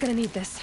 gonna need this.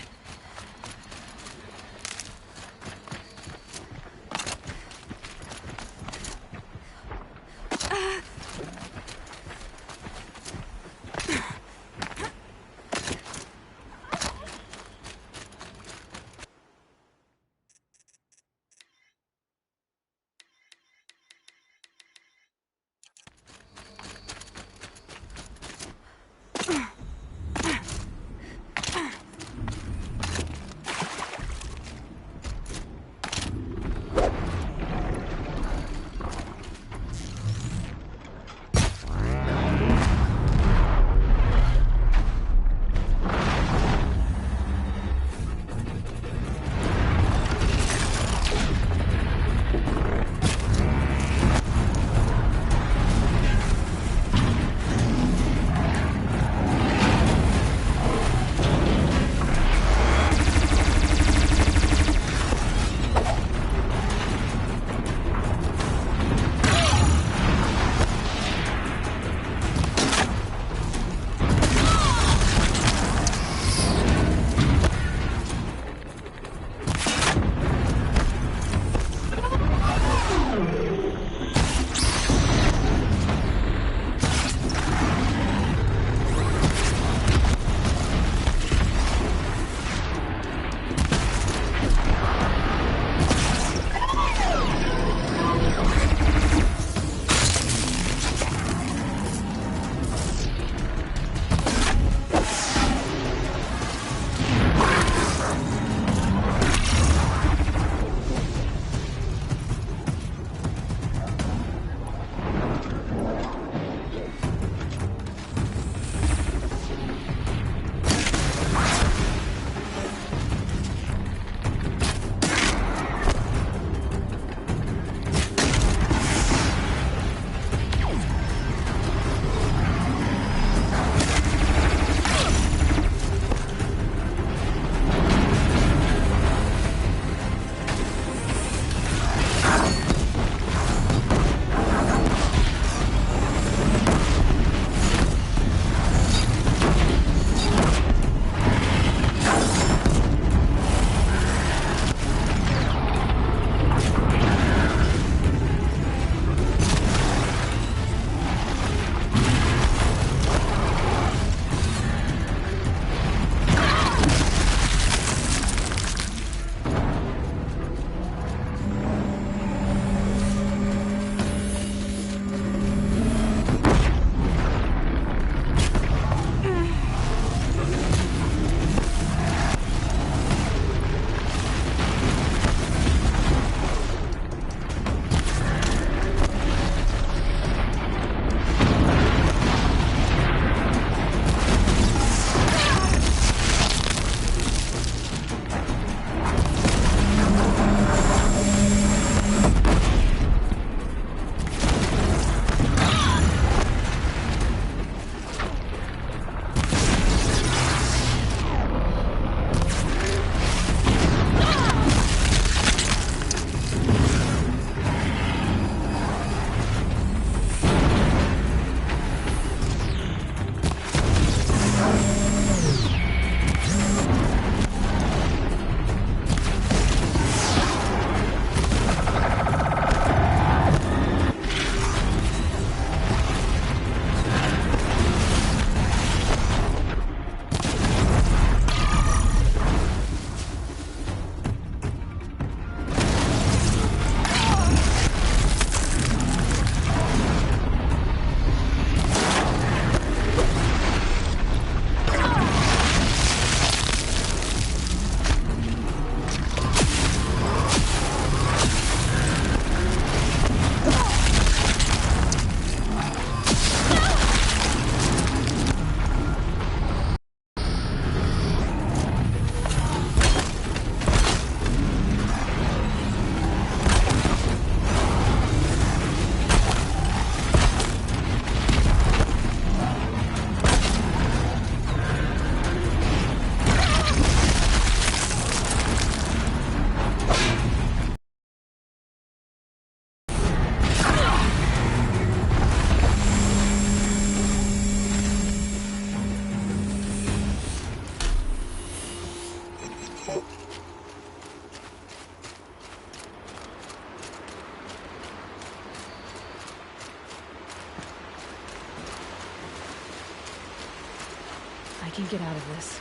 can get out of this.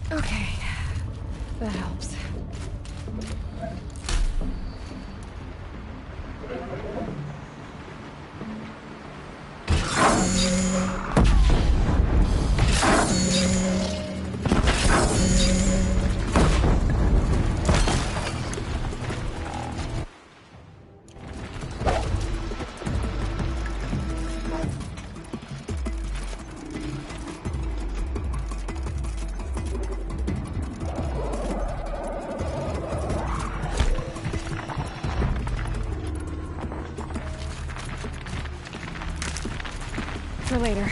Okay, that helps. For later.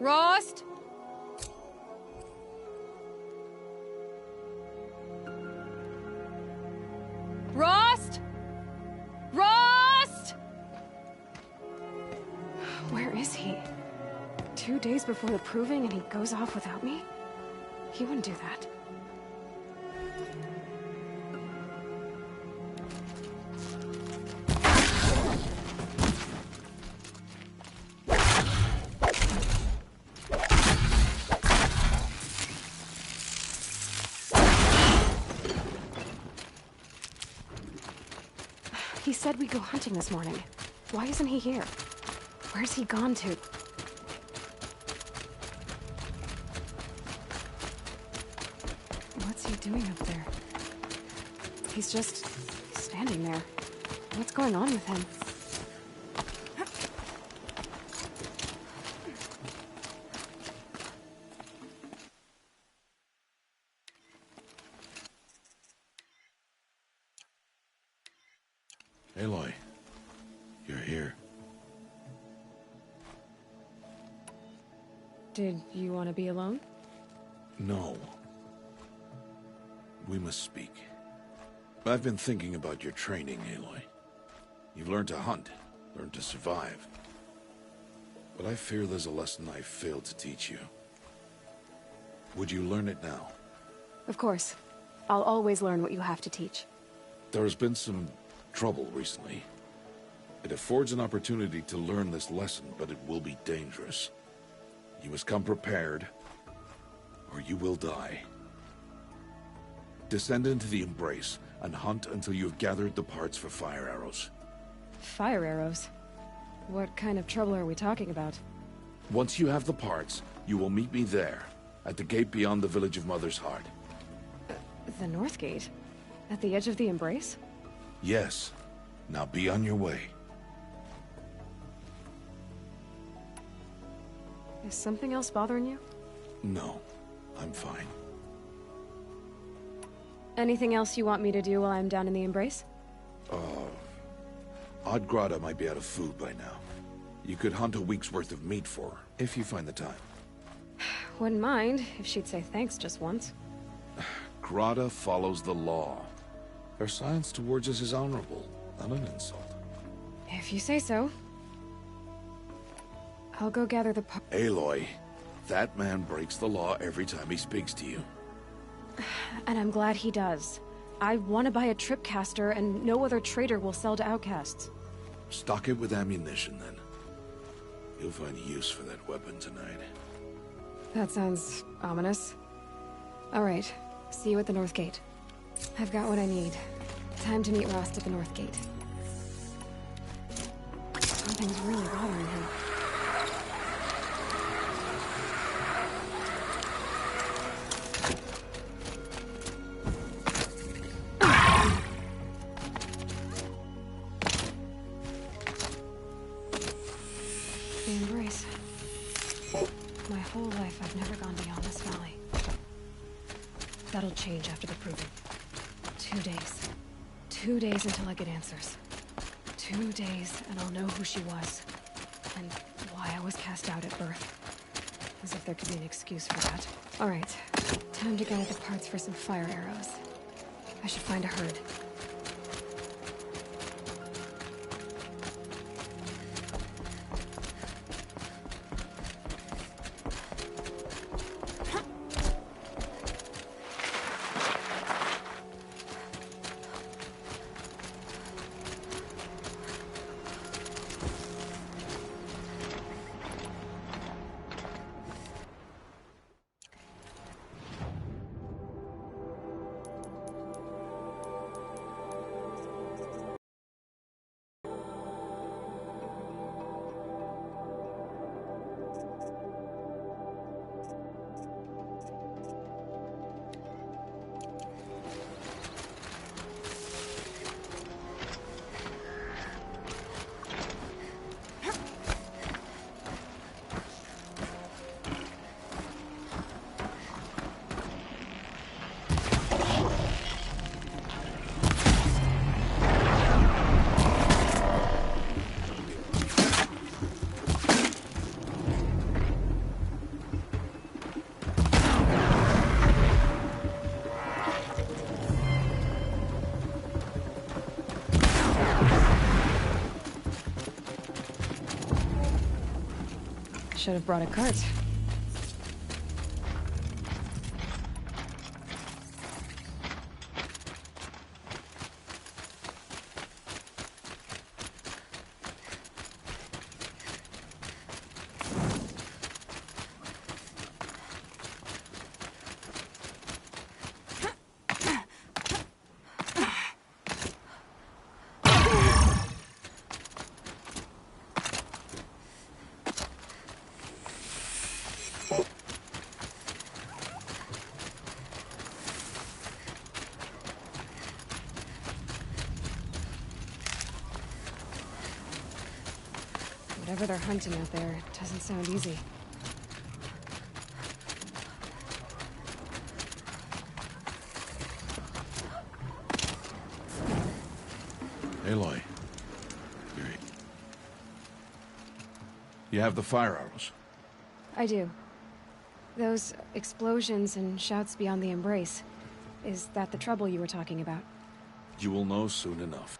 Rost? Rost? Rost? Where is he? 2 days before the proving and he goes off without me? He wouldn't do that. He said we'd go hunting this morning. Why isn't he here? Where's he gone to? What's he doing up there? He's just standing there. What's going on with him? Aloy, you're here. Did you want to be alone? No. We must speak. I've been thinking about your training, Aloy. You've learned to hunt, learned to survive. But I fear there's a lesson I failed to teach you. Would you learn it now? Of course. I'll always learn what you have to teach. There has been some trouble recently. It affords an opportunity to learn this lesson, but it will be dangerous. You must come prepared, or you will die. Descend into the Embrace, and hunt until you have gathered the parts for fire arrows. Fire arrows? What kind of trouble are we talking about? Once you have the parts, you will meet me there, at the gate beyond the village of Mother's Heart. The North Gate? At the edge of the Embrace? Yes. Now be on your way. Is something else bothering you? No, I'm fine. Anything else you want me to do while I'm down in the Embrace? Odd Grata might be out of food by now. You could hunt a week's worth of meat for her, if you find the time. Wouldn't mind if she'd say thanks just once. Grata follows the law. Her silence towards us is honorable, not an insult. If you say so. I'll go gather the Aloy, that man breaks the law every time he speaks to you. And I'm glad he does. I want to buy a tripcaster, and no other trader will sell to outcasts. Stock it with ammunition, then. You'll find use for that weapon tonight. That sounds ominous. All right. See you at the North Gate. I've got what I need. Time to meet Rost at the North Gate. Something's really bothering him. The Embrace. My whole life, I've never gone beyond this valley. That'll change after the proving. 2 days. 2 days until I get answers. 2 days, and I'll know who she was. And why I was cast out at birth. As if there could be an excuse for that. Alright. Time to gather the parts for some fire arrows. I should find a herd. Should have brought a cart. Whatever they're hunting out there, it doesn't sound easy. Aloy. You have the fire arrows. I do. Those explosions and shouts beyond the Embrace. Is that the trouble you were talking about? You will know soon enough.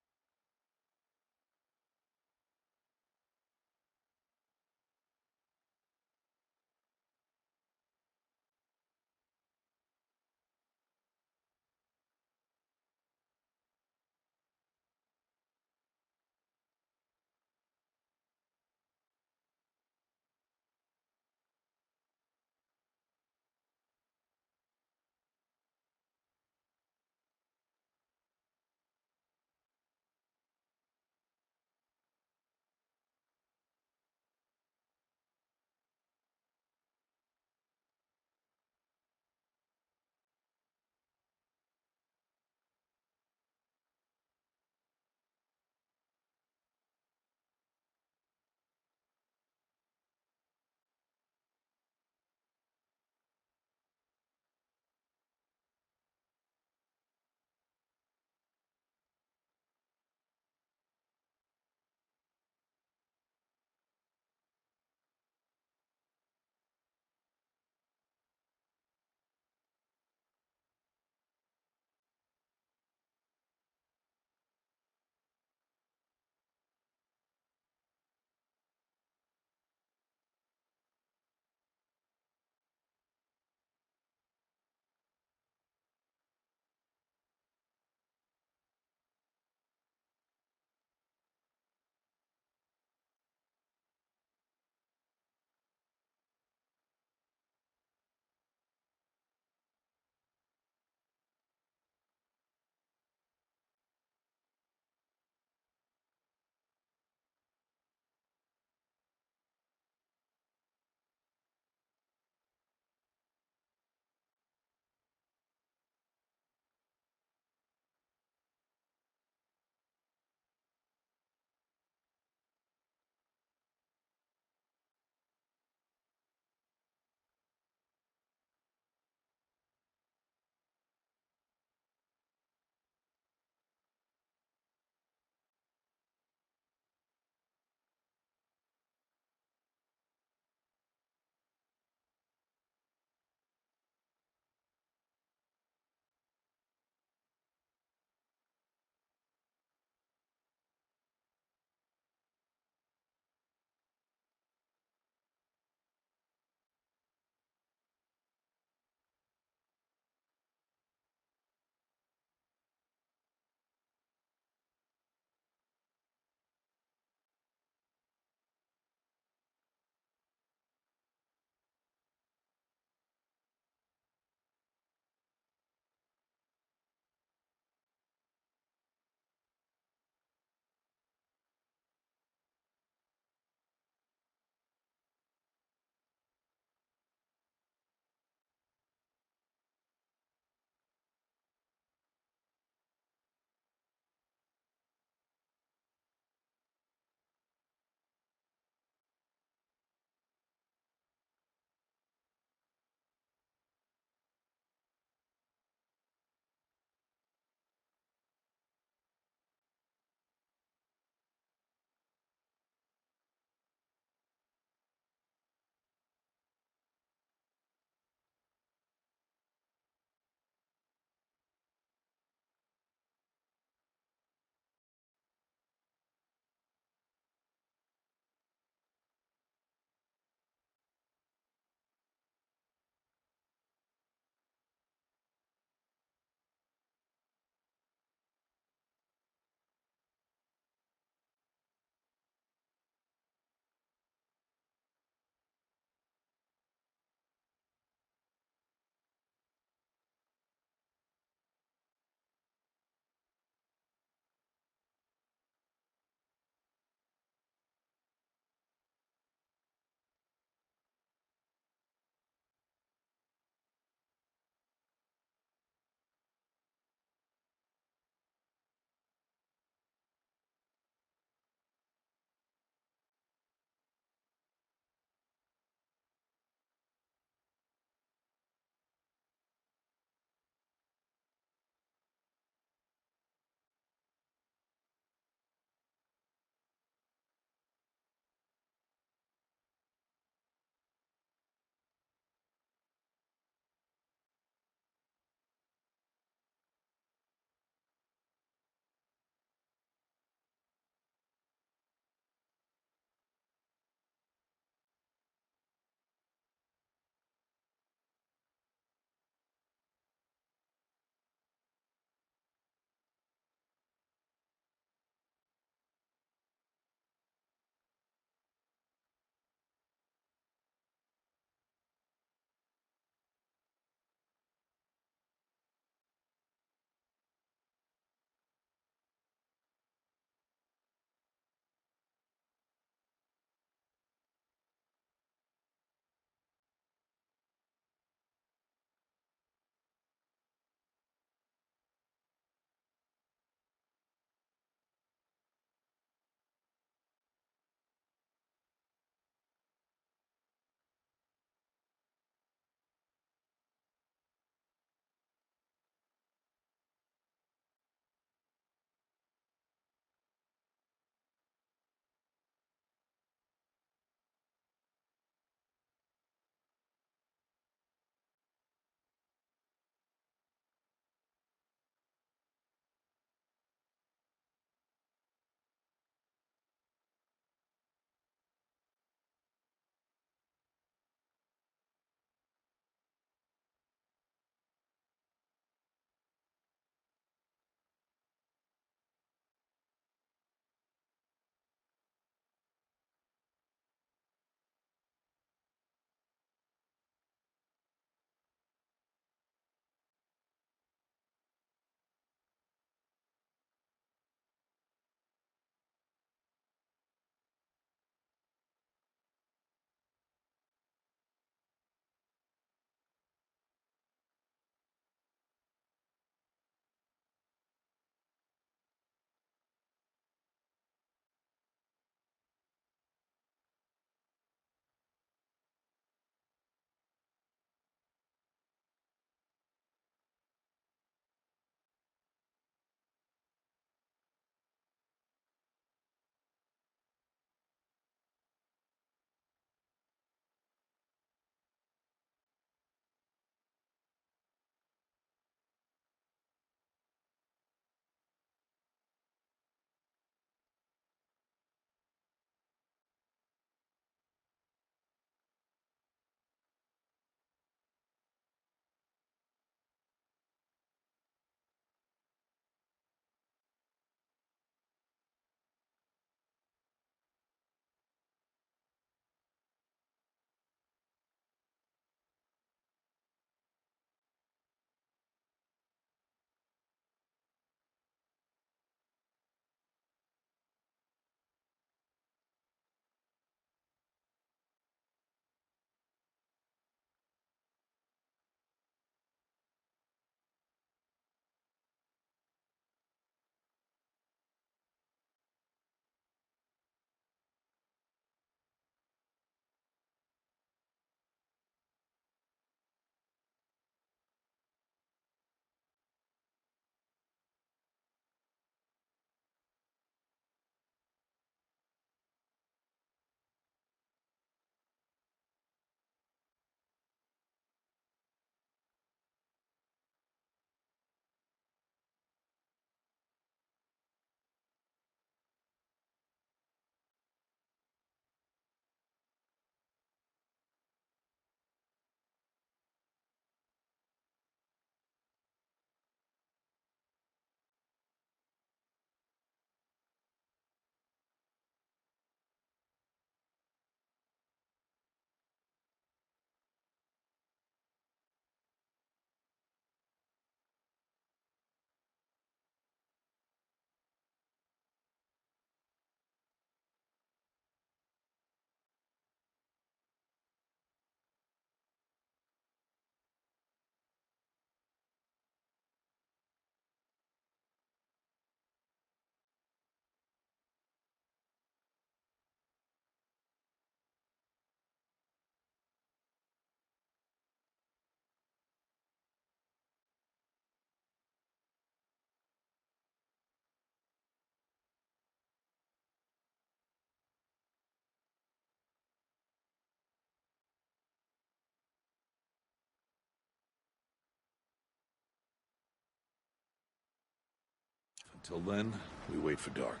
Till then, we wait for dark.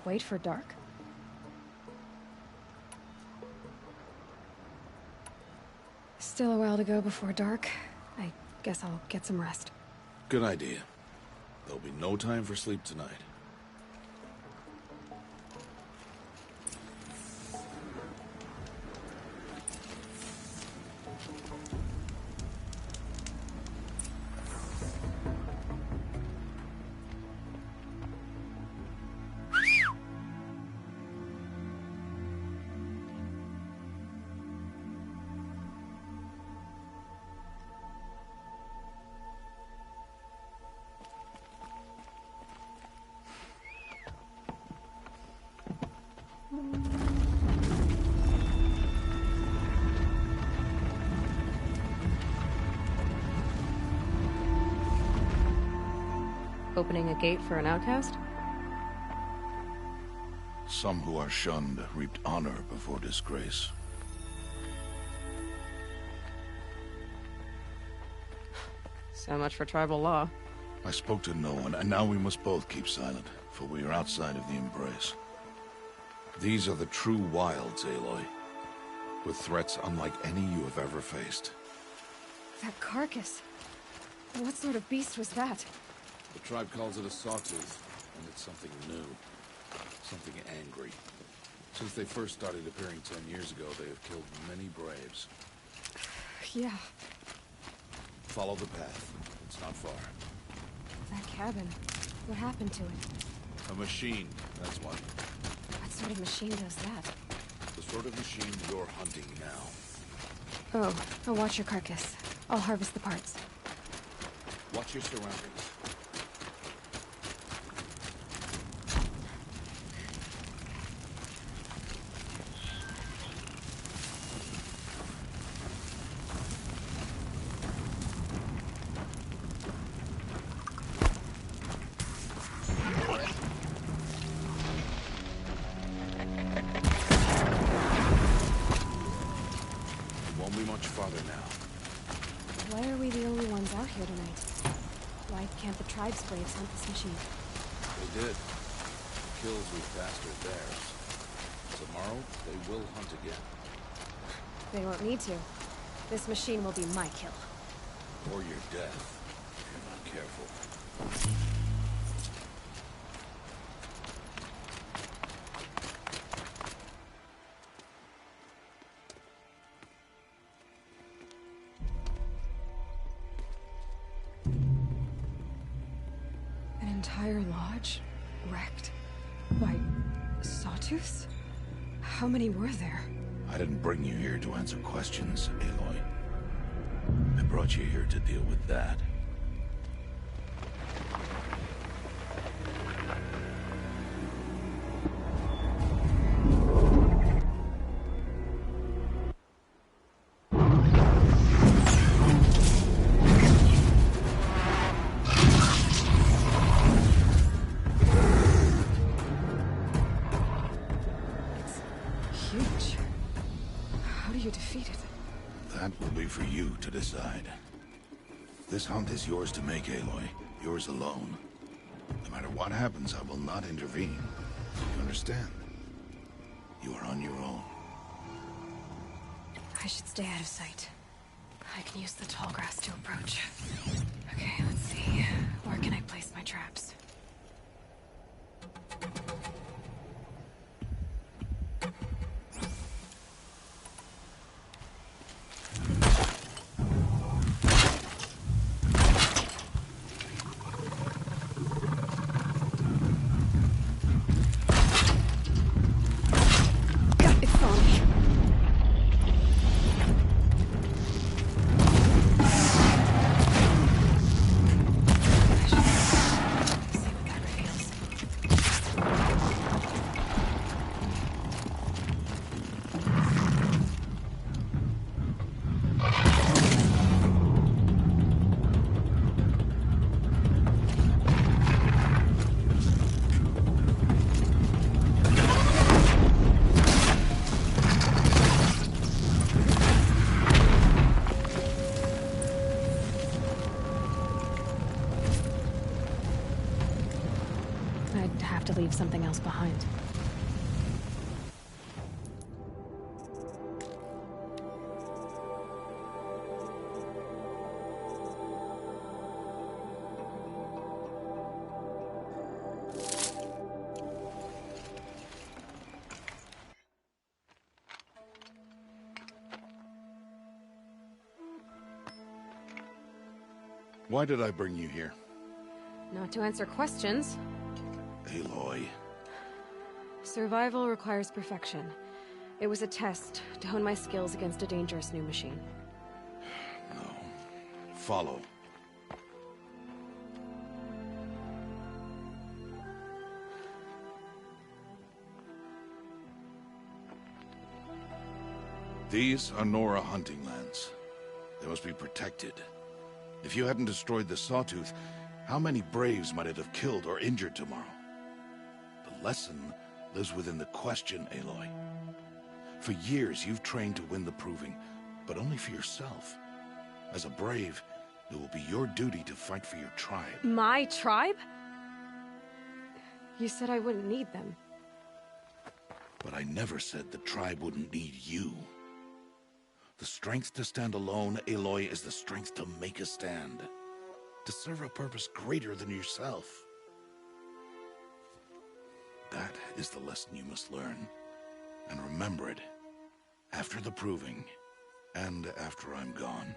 Wait for dark? Still a while to go before dark. I guess I'll get some rest. Good idea. There'll be no time for sleep tonight. Opening a gate for an outcast? Some who are shunned reaped honor before disgrace. So much for tribal law. I spoke to no one, and now we must both keep silent, for we are outside of the Embrace. These are the true wilds, Aloy, with threats unlike any you have ever faced. That carcass. What sort of beast was that? The tribe calls it a sawtooth, and it's something new. Something angry. Since they first started appearing 10 years ago, they have killed many braves. Yeah, Follow the path. It's not far. that cabin. What happened to it? A machine, that's what. What sort of machine does that? The sort of machine you're hunting now. Oh, I'll watch your carcass. I'll harvest the parts. Watch your surroundings. Won't be much farther now. Why are we the only ones out here tonight? Why can't the tribe's braves hunt this machine? They did. The kills we passed are theirs. Tomorrow, they will hunt again. They won't need to. This machine will be my kill. Or your death, if you're not careful. An entire lodge? Wrecked? Why, sawtooths? How many were there? I didn't bring you here to answer questions, Aloy. I brought you here to deal with that. Huge. How do you defeat it? That will be for you to decide. This hunt is yours to make, Aloy. Yours alone. No matter what happens, I will not intervene. You understand? You are on your own. I should stay out of sight. I can use the tall grass to approach. Okay, let's see. Where can I place my traps? It's on me. I'd have to leave something else behind. Why did I bring you here? Not to answer questions. Aloy. Survival requires perfection. It was a test to hone my skills against a dangerous new machine. No. Follow. These are Nora hunting lands. They must be protected. If you hadn't destroyed the Sawtooth, how many Braves might it have killed or injured tomorrow? The lesson lives within the question, Aloy. For years, you've trained to win the Proving, but only for yourself. As a Brave, it will be your duty to fight for your tribe. My tribe? You said I wouldn't need them. But I never said the tribe wouldn't need you. The strength to stand alone, Aloy, is the strength to make a stand. To serve a purpose greater than yourself. That is the lesson you must learn. And remember it. After the Proving. And after I'm gone.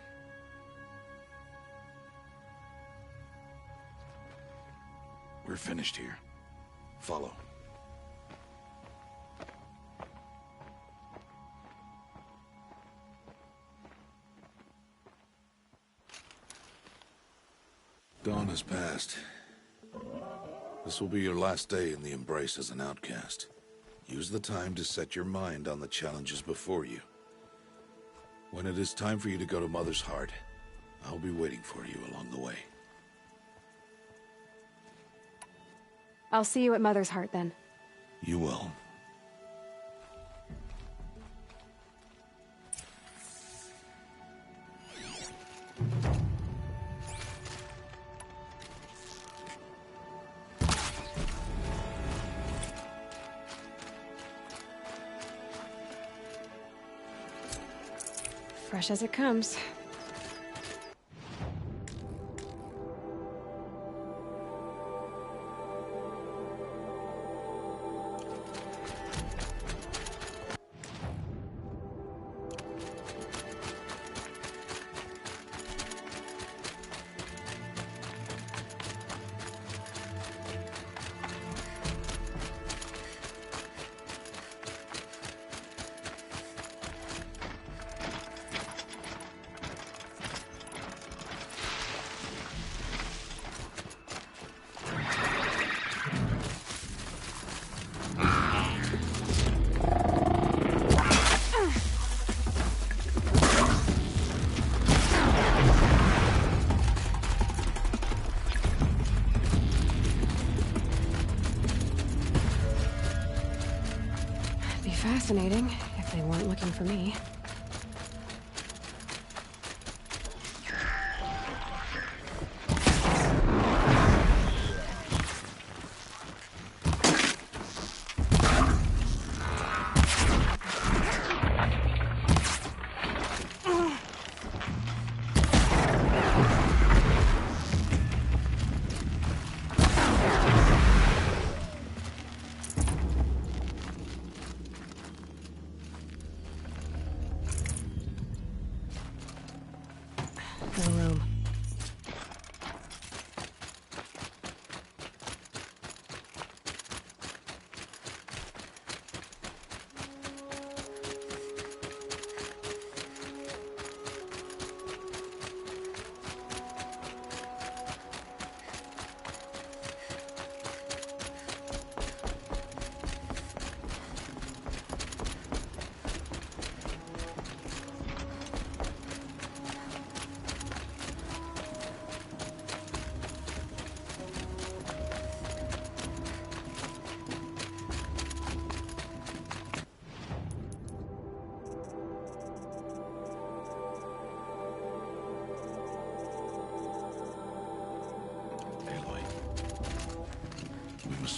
We're finished here. Follow. Dawn has passed. This will be your last day in the Embrace as an outcast. Use the time to set your mind on the challenges before you. When it is time for you to go to Mother's Heart, I'll be waiting for you along the way. I'll see you at Mother's Heart then. You will. Fresh as it comes. Fascinating, if they weren't looking for me.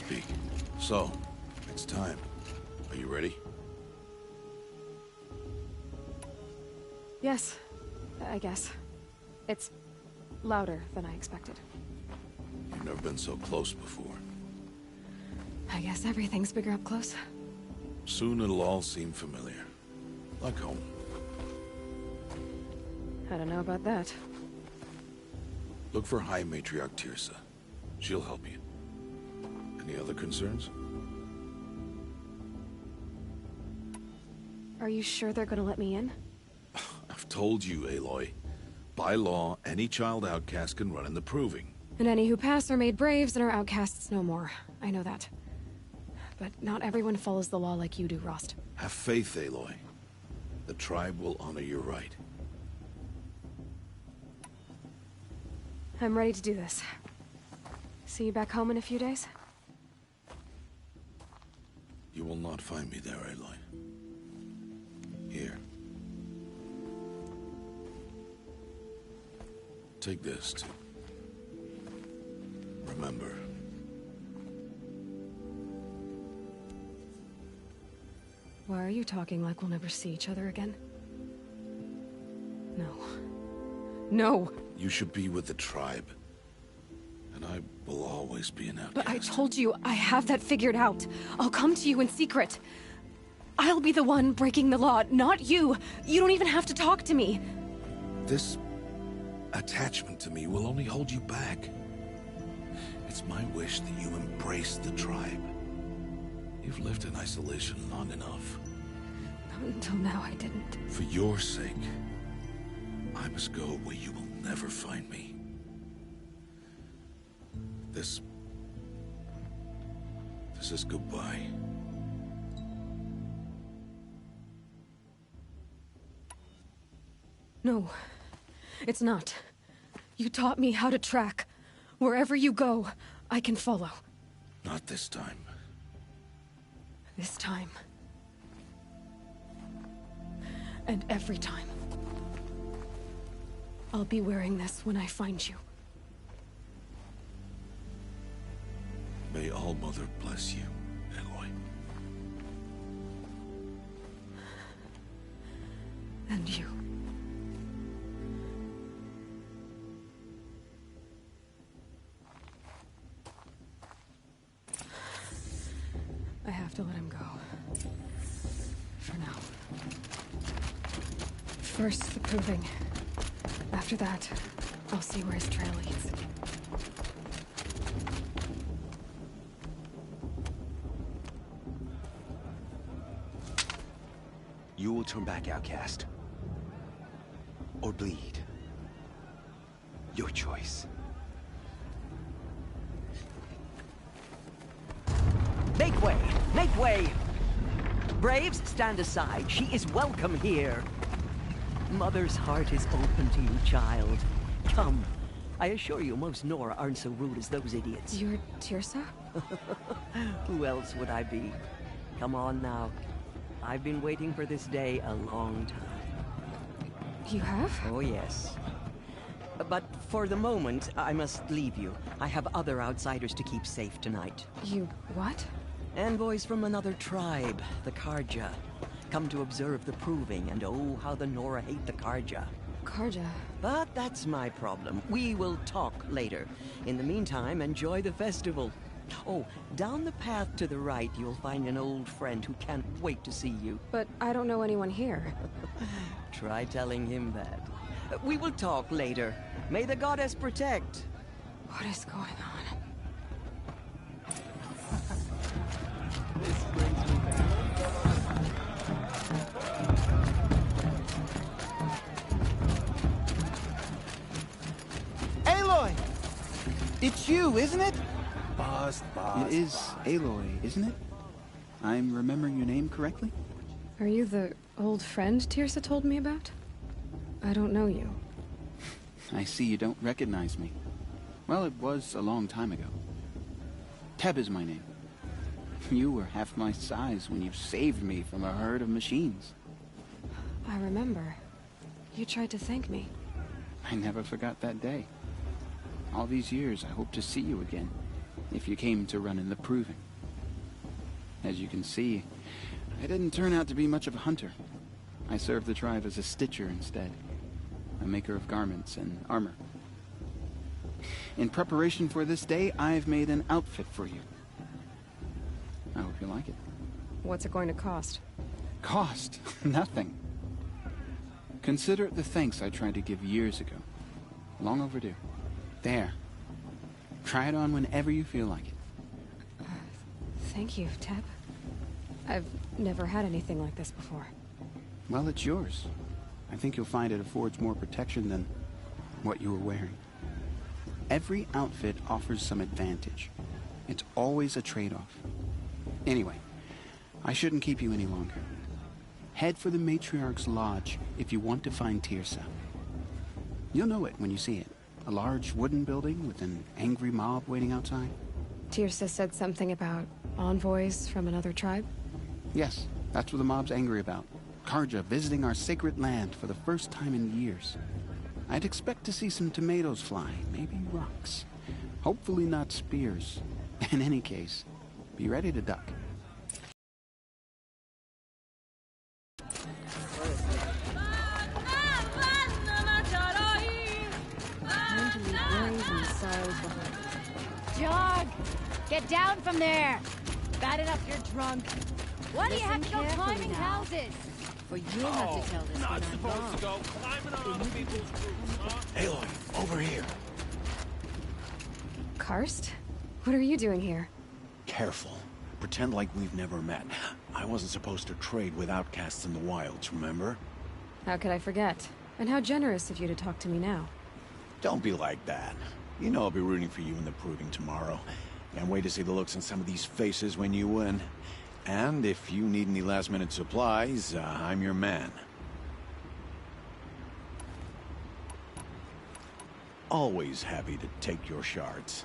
speak. So, it's time. Are you ready? Yes, I guess. It's louder than I expected. You've never been so close before. I guess everything's bigger up close. Soon it'll all seem familiar. Like home. I don't know about that. Look for High Matriarch Teersa. She'll help you. Any other concerns? Are you sure they're gonna let me in? I've told you, Aloy. By law, any child outcast can run in the Proving. And any who pass are made braves and are outcasts no more. I know that. But not everyone follows the law like you do, Rost. Have faith, Aloy. The tribe will honor your right. I'm ready to do this. See you back home in a few days? You will not find me there, Aloy. Here. Take this, too. Remember. Why are you talking like we'll never see each other again? No. No! You should be with the tribe. And I will always be an outcast. But I told you, I have that figured out. I'll come to you in secret. I'll be the one breaking the law, not you. You don't even have to talk to me. This attachment to me will only hold you back. It's my wish that you embrace the tribe. You've lived in isolation long enough. Until now, I didn't. For your sake, I must go where you will never find me. This is goodbye. No, it's not. You taught me how to track. Wherever you go, I can follow. Not this time. This time. And every time. I'll be wearing this when I find you. May All-Mother bless you, Aloy. And you. I have to let him go. For now. First, the Proving. After that, I'll see where his trail leads. You will turn back, outcast. Or bleed. Your choice. Make way! Make way! Braves, stand aside. She is welcome here. Mother's heart is open to you, child. Come. I assure you, most Nora aren't so rude as those idiots. You're Teersa? Who else would I be? Come on now. I've been waiting for this day a long time. You have? Oh, yes. But for the moment, I must leave you. I have other outsiders to keep safe tonight. You what? Envoys from another tribe, the Carja. Come to observe the Proving, and oh, how the Nora hate the Carja. Carja. But that's my problem. We will talk later. In the meantime, enjoy the festival. Oh, down the path to the right, you'll find an old friend who can't wait to see you. But I don't know anyone here. Try telling him that. We will talk later. May the goddess protect. What is going on? Aloy! It's you, isn't it? It is Aloy, isn't it? I'm remembering your name correctly? Are you the old friend Teersa told me about? I don't know you. I see you don't recognize me. Well, it was a long time ago. Teb is my name. You were half my size when you saved me from a herd of machines. I remember. You tried to thank me. I never forgot that day. All these years, I hope to see you again. if you came to run in the proving. As you can see, I didn't turn out to be much of a hunter. I served the tribe as a stitcher instead, a maker of garments and armor. In preparation for this day, I've made an outfit for you. I hope you like it. What's it going to cost? Cost? Nothing. Consider it the thanks I tried to give years ago. Long overdue. There. Try it on whenever you feel like it. Thank you, Teb. I've never had anything like this before. Well, it's yours. I think you'll find it affords more protection than what you were wearing. Every outfit offers some advantage. It's always a trade-off. Anyway, I shouldn't keep you any longer. Head for the Matriarch's Lodge if you want to find Teersa. You'll know it when you see it. A large wooden building with an angry mob waiting outside. Teersa said something about envoys from another tribe? Yes, that's what the mob's angry about. Carja visiting our sacred land for the first time in years. I'd expect to see some tomatoes fly, maybe rocks. Hopefully not spears. In any case, be ready to duck. Jog! Get down from there! Bad enough you're drunk. Why do you have to go climbing houses? For you'll have to tell this Not when I'm supposed gone. to go climbing on other people's roofs, huh? Aloy, over here. Karst? What are you doing here? Careful. Pretend like we've never met. I wasn't supposed to trade with outcasts in the wilds, remember? How could I forget? And how generous of you to talk to me now. Don't be like that. You know I'll be rooting for you in the proving tomorrow. Can't wait to see the looks on some of these faces when you win. And if you need any last-minute supplies, I'm your man. Always happy to take your shards.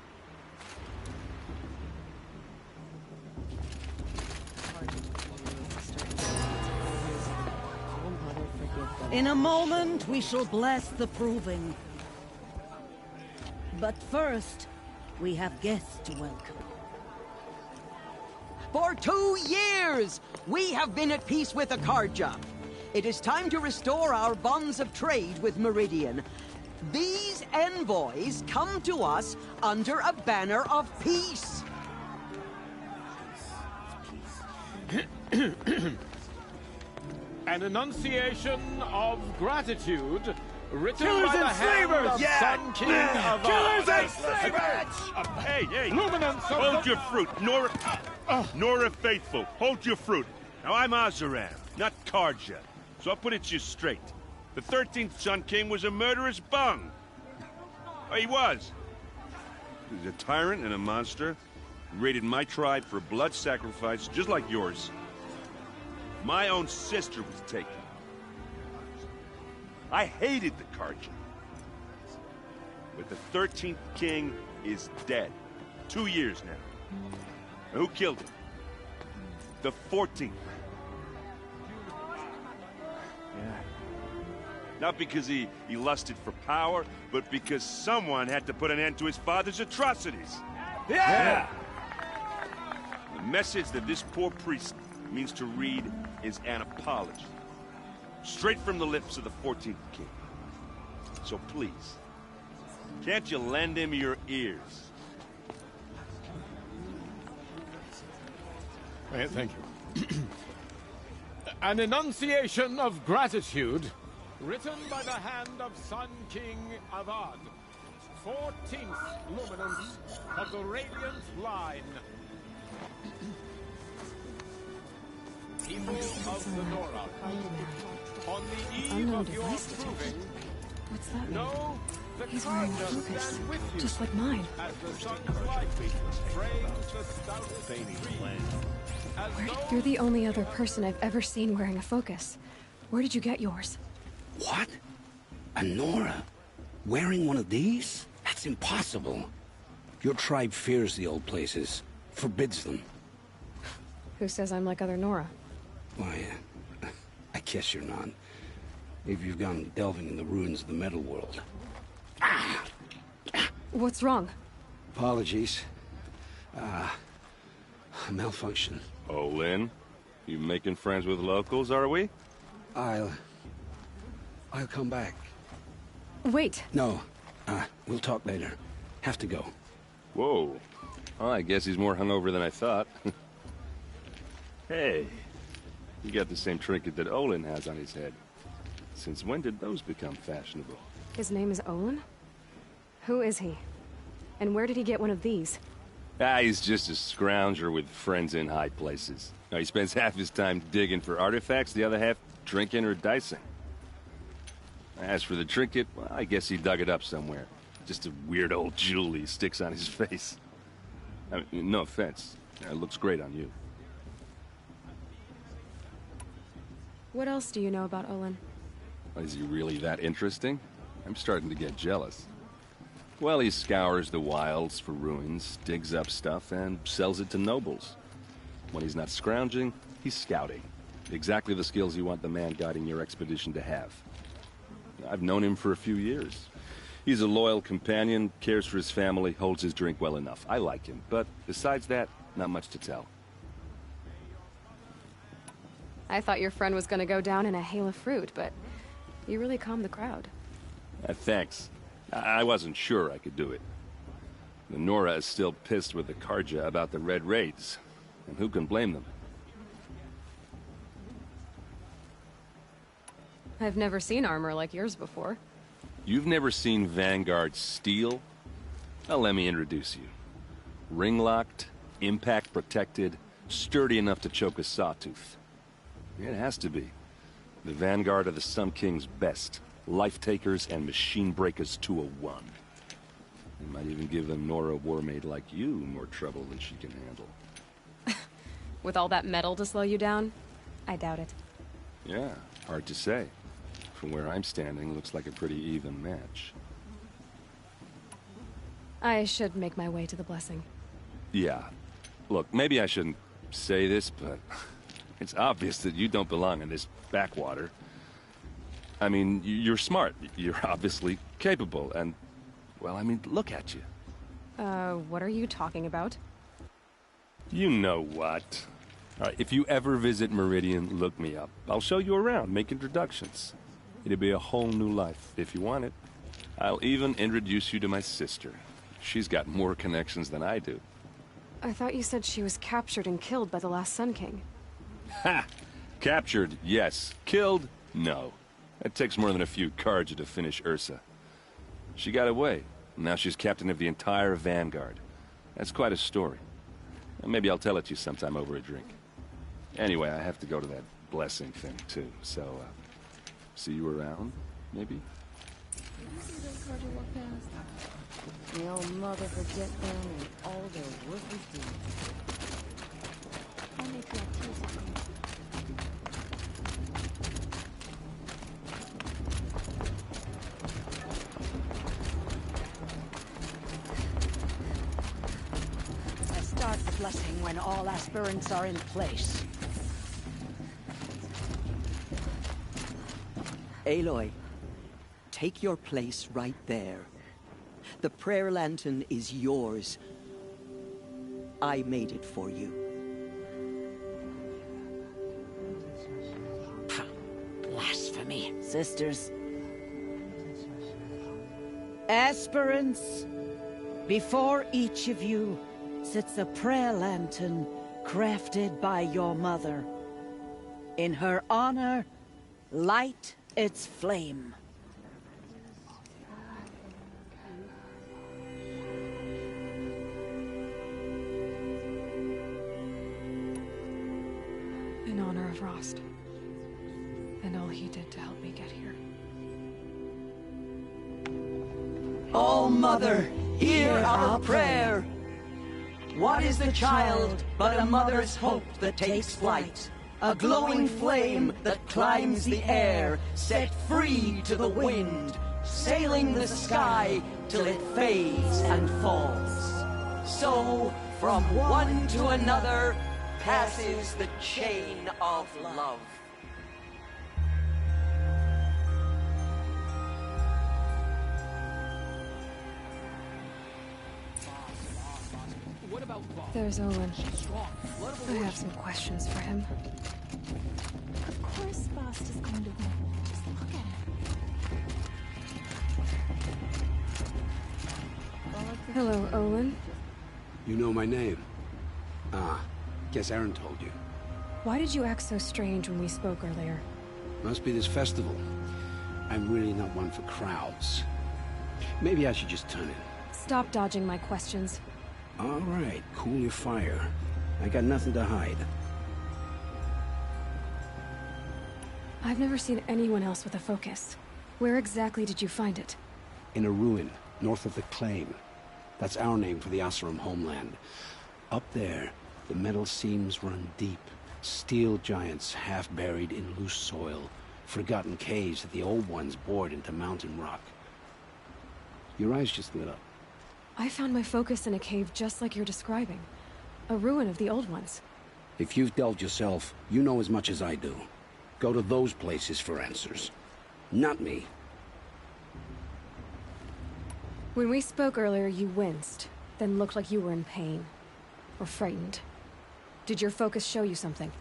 In a moment, we shall bless the proving. But first, we have guests to welcome. For 2 years, we have been at peace with the Carja. It is time to restore our bonds of trade with Meridian. These envoys come to us under a banner of peace. An enunciation of gratitude written Killers by the and hand slavers! of Yeah! Sun King of Killers and slavers! Hey, hey! Luminance of Hold the... your fruit, Nora Faithful. Hold your fruit. Now, I'm Oseram, not Carja, so I'll put it to you straight. The 13th Sun King was a murderous bung. Oh, he was. He was a tyrant and a monster. He raided my tribe for blood sacrifice, just like yours. My own sister was taken. I hated the Carja. But the 13th king is dead. 2 years now. And who killed him? The 14th. Yeah. Not because he lusted for power, but because someone had to put an end to his father's atrocities. Yeah! The message that this poor priest means to read is an apology. Straight from the lips of the 14th king. So please, can't you lend him your ears? Thank you. An enunciation of gratitude written by the hand of Sun King Avad, 14th luminance of the Radiant Line. People of the Nora, on the eve Unknown of your device detected. proving, What's that mean? know the He's wearing a Carja focus, stand with you. just like mine. As the sun's light frames the stoutest trees. As though You're the only other person I've ever seen wearing a focus. Where did you get yours? What? A Nora? Wearing one of these? That's impossible. Your tribe fears the old places, forbids them. Who says I'm like other Nora? Why, I guess you're not. If you've gone delving in the ruins of the metal world. What's wrong? Apologies. A malfunction. Oh, Lynn? You making friends with locals, are we? I'll come back. Wait. No. We'll talk later. Have to go. Whoa. Well, I guess he's more hungover than I thought. Hey, you got the same trinket that Olin has on his head. Since when did those become fashionable? His name is Olin? Who is he? And where did he get one of these? He's just a scrounger with friends in high places. Now, he spends half his time digging for artifacts, the other half drinking or dicing. As for the trinket, well, I guess he dug it up somewhere. Just a weird old jewel he sticks on his face. I mean, no offense. It looks great on you. What else do you know about Olin? Is he really that interesting? I'm starting to get jealous. Well, he scours the wilds for ruins, digs up stuff, and sells it to nobles. When he's not scrounging, he's scouting. Exactly the skills you want the man guiding your expedition to have. I've known him for a few years. He's a loyal companion, cares for his family, holds his drink well enough. I like him, but besides that, not much to tell. I thought your friend was gonna go down in a hail of fruit, but you really calmed the crowd. Thanks. I wasn't sure I could do it. The Nora is still pissed with the Carja about the Red Raids, and who can blame them? I've never seen armor like yours before. You've never seen Vanguard steel? Well, let me introduce you. Ring-locked, impact-protected, sturdy enough to choke a sawtooth. It has to be. The Vanguard are the Sun King's best. Life-takers and machine-breakers to a one. They might even give a Nora warmaid like you more trouble than she can handle. With all that metal to slow you down? I doubt it. Yeah, hard to say. From where I'm standing, looks like a pretty even match. I should make my way to the blessing. Yeah. Look, maybe I shouldn't say this, but it's obvious that you don't belong in this backwater. I mean, you're smart. You're obviously capable, and, well, I mean, look at you. What are you talking about? You know what. All right, if you ever visit Meridian, look me up. I'll show you around, make introductions. It'll be a whole new life, if you want it. I'll even introduce you to my sister. She's got more connections than I do. I thought you said she was captured and killed by the last Sun King. Ha! Captured, yes. Killed, no. It takes more than a few Carja to finish Ursa. She got away. Now she's captain of the entire Vanguard. That's quite a story. Maybe I'll tell it to you sometime over a drink. Anyway, I have to go to that blessing thing, too. So, see you around, maybe? The old mother forget them and all their worthless deeds. I'll make that tea something. I start the blessing when all aspirants are in place. Aloy, take your place right there. The prayer lantern is yours. I made it for you. Blasphemy, sisters. Aspirants, before each of you sits a prayer lantern crafted by your mother. In her honor, light its flame. In honor of Rost. And all he did to help me get here. Oh, Mother, hear our prayer. What is the child but a mother's hope that takes flight? A glowing flame that climbs the air, set free to the wind, sailing the sky till it fades and falls. So, from one to another, passes the chain of love. What There's Owen. I have some questions for him. Of course Bast is going to win. Just look at him. Hello, Owen. You know my name? Ah, guess Aaron told you. Why did you act so strange when we spoke earlier? Must be this festival. I'm really not one for crowds. Maybe I should just turn in. Stop dodging my questions. All right, cool your fire. I got nothing to hide. I've never seen anyone else with a focus. Where exactly did you find it? In a ruin, north of the Claim. That's our name for the Oseram homeland. Up there, the metal seams run deep. Steel giants half buried in loose soil. Forgotten caves that the old ones bored into mountain rock. Your eyes just lit up. I found my focus in a cave just like you're describing. A ruin of the old ones. If you've delved yourself, you know as much as I do. Go to those places for answers. Not me. When we spoke earlier, you winced, then looked like you were in pain. Or frightened. Did your focus show you something?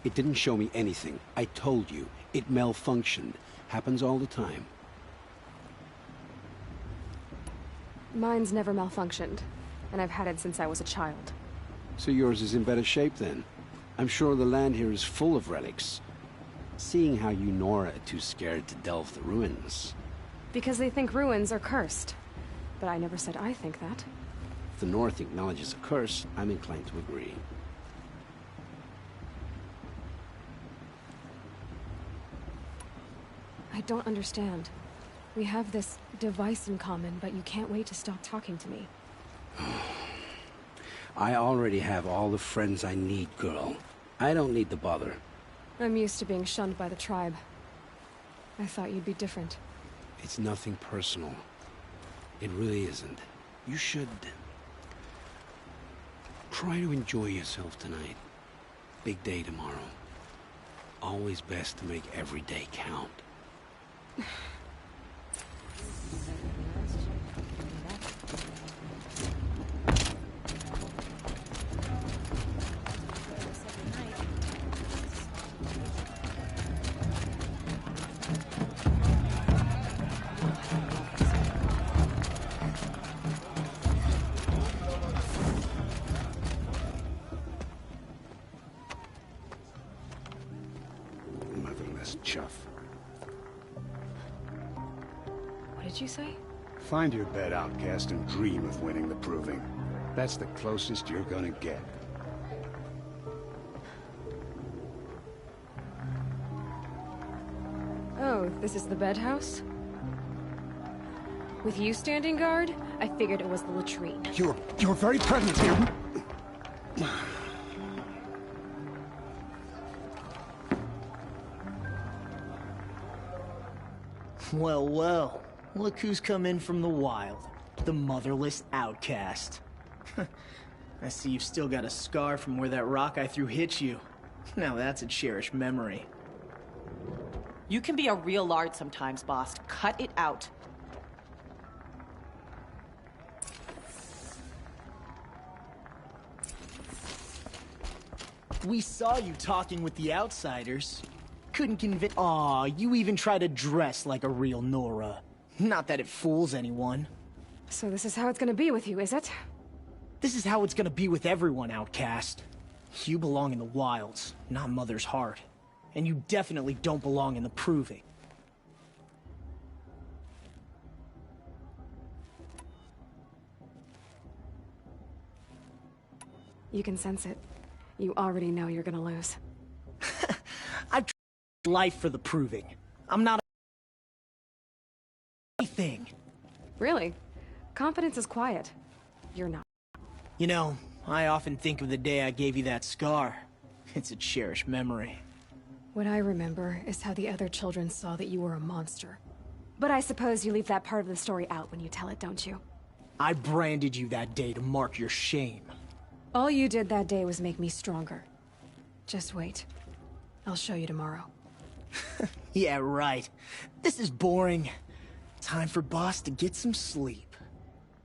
It didn't show me anything. I told you. It malfunctioned. Happens all the time. Mine's never malfunctioned, and I've had it since I was a child. So yours is in better shape then. I'm sure the land here is full of relics. Seeing how you Nora are too scared to delve the ruins. Because they think ruins are cursed. But I never said I think that. If the North acknowledges a curse, I'm inclined to agree. I don't understand. We have this device in common, but you can't wait to stop talking to me. I already have all the friends I need, girl. I don't need the bother. I'm used to being shunned by the tribe. I thought you'd be different. It's nothing personal. It really isn't. You should... try to enjoy yourself tonight. Big day tomorrow. Always best to make every day count. Motherless chuff. What did you say? Find your bed, outcast, and dream of winning the Proving. That's the closest you're gonna get. Oh, this is the bed house? With you standing guard, I figured it was the latrine. Your very presence here... Well, well. Look who's come in from the wild. The motherless outcast. I see you've still got a scar from where that rock I threw hit you. Now that's a cherished memory. You can be a real lard sometimes, boss. Cut it out. We saw you talking with the outsiders. Couldn't convince— Aw, you even try to dress like a real Nora. Not that it fools anyone. So this is how it's gonna be with you, is it? This is how it's gonna be with everyone, outcast. You belong in the wilds, not Mother's Heart. And you definitely don't belong in the Proving. You can sense it. You already know you're gonna lose. I've tried life for the Proving. I'm not anything. Really? Confidence is quiet. You're not. You know, I often think of the day I gave you that scar. It's a cherished memory. What I remember is how the other children saw that you were a monster. But I suppose you leave that part of the story out when you tell it, don't you? I branded you that day to mark your shame. All you did that day was make me stronger. Just wait. I'll show you tomorrow. Yeah, right. This is boring. Time for Boss to get some sleep.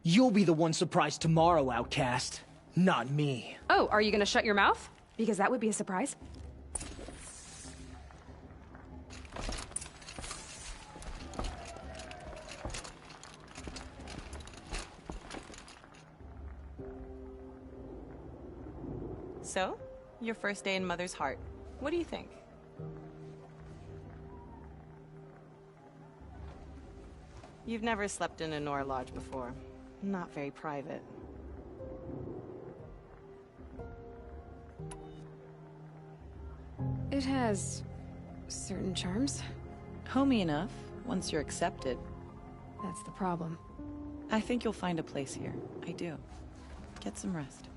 You'll be the one surprised tomorrow, outcast. Not me. Oh, are you gonna shut your mouth? Because that would be a surprise. So, your first day in Mother's Heart. What do you think? You've never slept in a Nora Lodge before. Not very private. It has certain charms. Homey enough, once you're accepted. That's the problem. I think you'll find a place here. I do. Get some rest.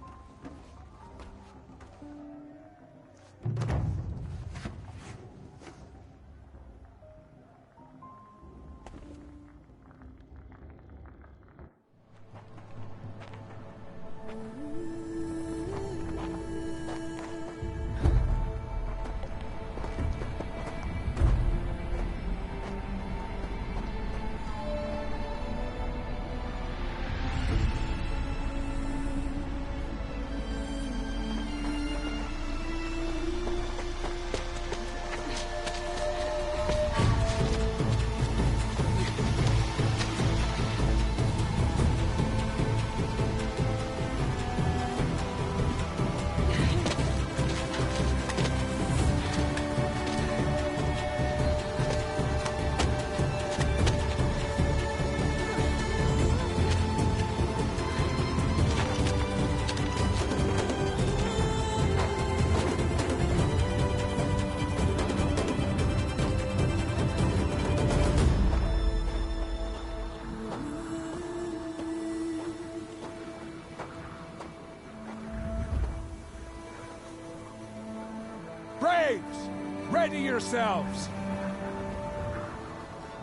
Braves! Ready yourselves!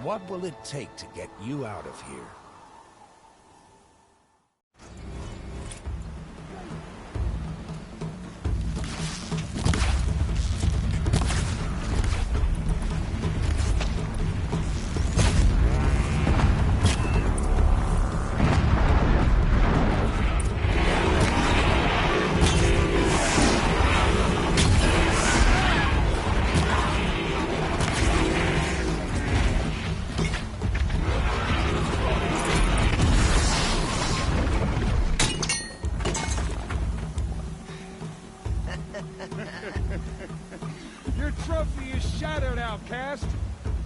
What will it take to get you out of here? Your trophy is shattered, outcast.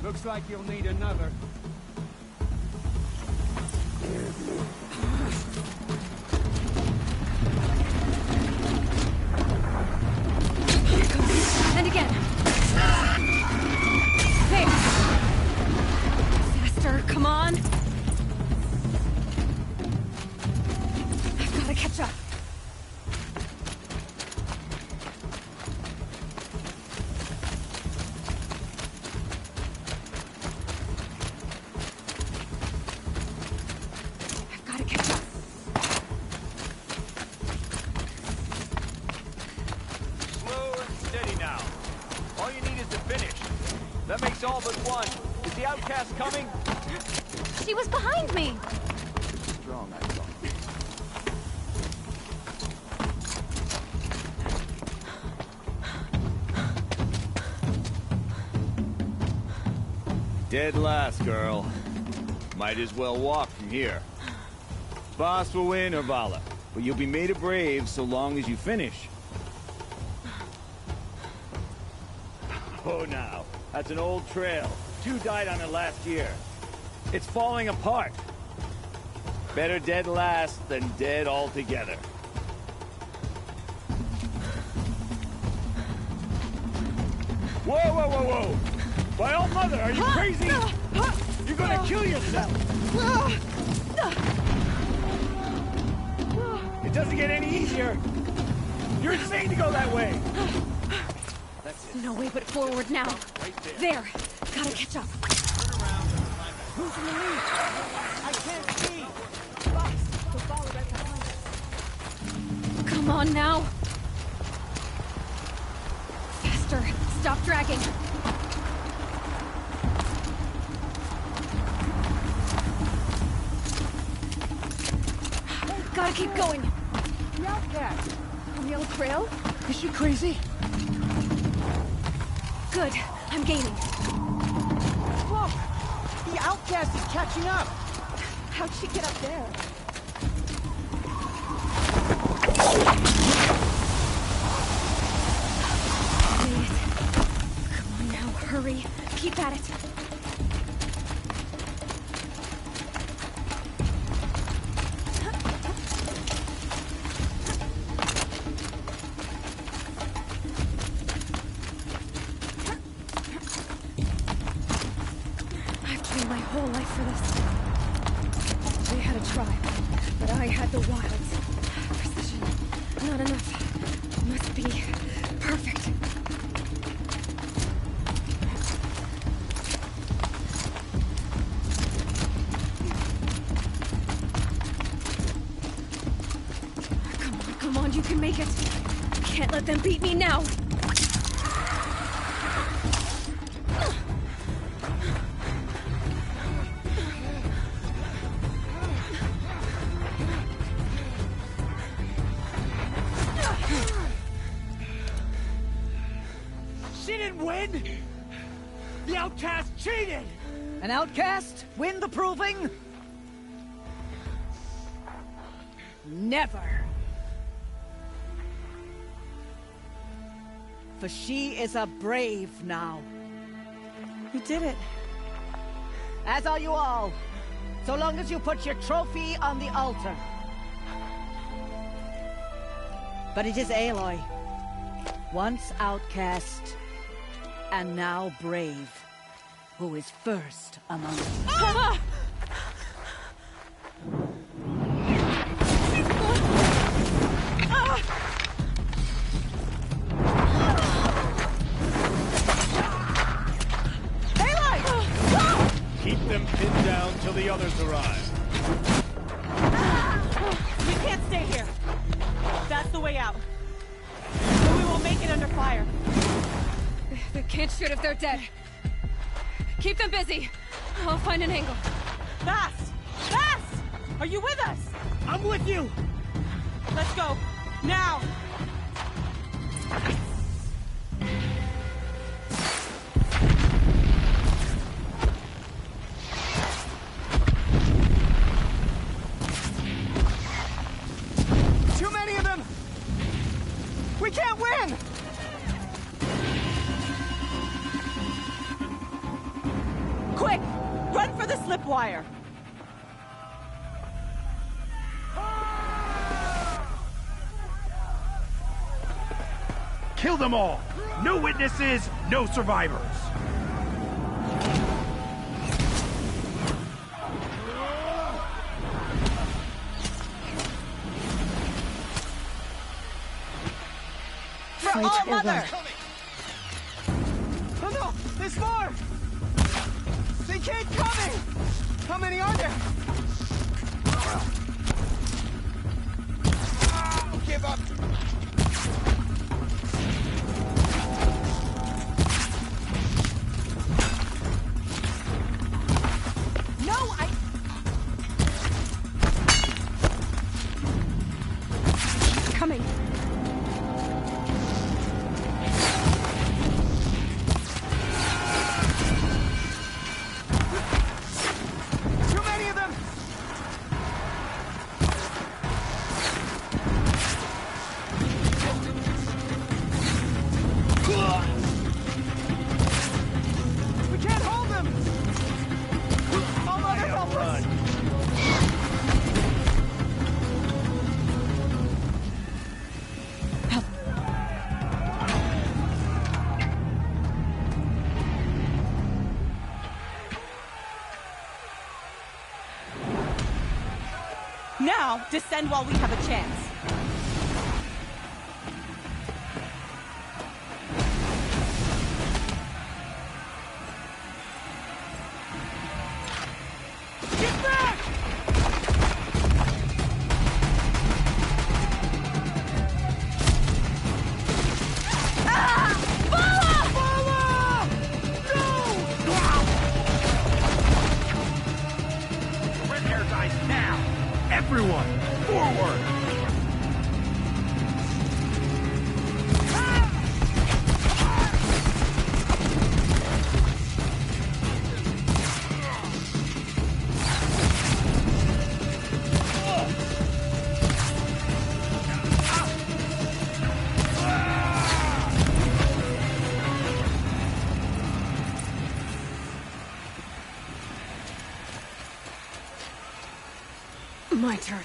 Looks like you'll need another. And again. There. Faster, come on. I've gotta catch up. That makes all but one. Is the outcast coming? She was behind me! Strong, I thought. Dead last, girl. Might as well walk from here. Boss will win or Vala, but you'll be made a brave so long as you finish. Oh, now. That's an old trail. 2 died on it last year. It's falling apart. Better dead last than dead altogether. Whoa, whoa, whoa, whoa! By all mother, are you crazy? You're gonna kill yourself! It doesn't get any easier! You're insane to go that way! No way but forward now. There. Gotta catch up. Who's in the lead? I can't see! Boss, to follow that behind. Come on now. Faster. Stop dragging. Gotta keep going. The outcast! On the old trail? Is she crazy? Good. I'm gaining. Look! The outcast is catching up! How'd she get up there? Made it. Come on now, hurry. Keep at it. I've trained my whole life for this. They had a tribe, but I had the wilds. Precision. Not enough. Must be perfect. Come on, you can make it. Can't let them beat me now. She didn't win! The outcast cheated! An outcast? Win the proving? Never. For she is a brave now. You did it. As are you all. So long as you put your trophy on the altar. But it is Aloy. Once outcast, and now brave, who is first among us. Ah! Keep them pinned down till the others arrive. We can't stay here. That's the way out. But we won't make it under fire. They can't shoot if they're dead. Keep them busy. I'll find an angle. Fast! Fast! Are you with us? I'm with you! Let's go. Now! Too many of them! We can't win! Quick! Run for the slip wire! Kill them all! No witnesses, no survivors! For all mother! Oh no! There's more! They keep coming! How many are there? Give up! No, She's coming. Too many of them! We can't hold them! All other help us! Now, descend while we have a chance. Get back! Red hair's eyes now! Everyone, forward! turn.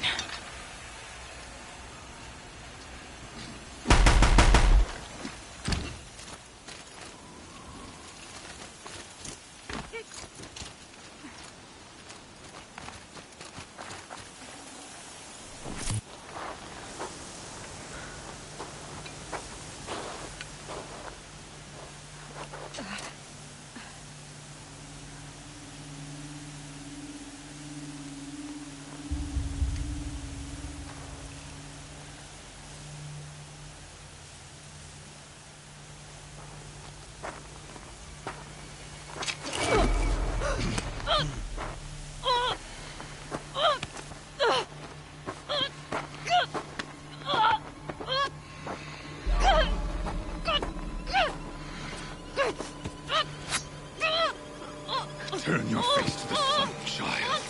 Turn your face to the sun, child.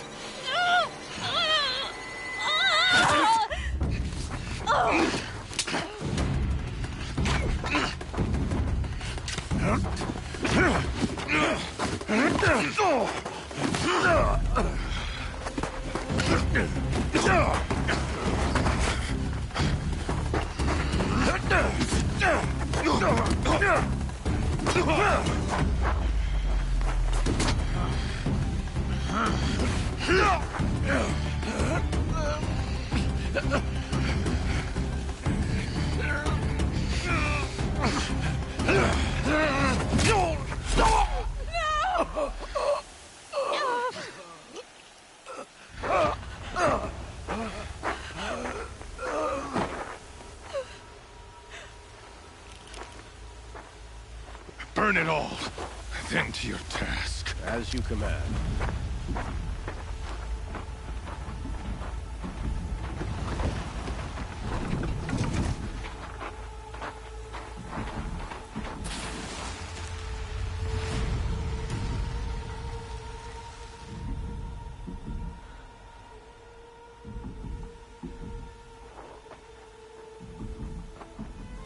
Burn it all, then to your task. As you command.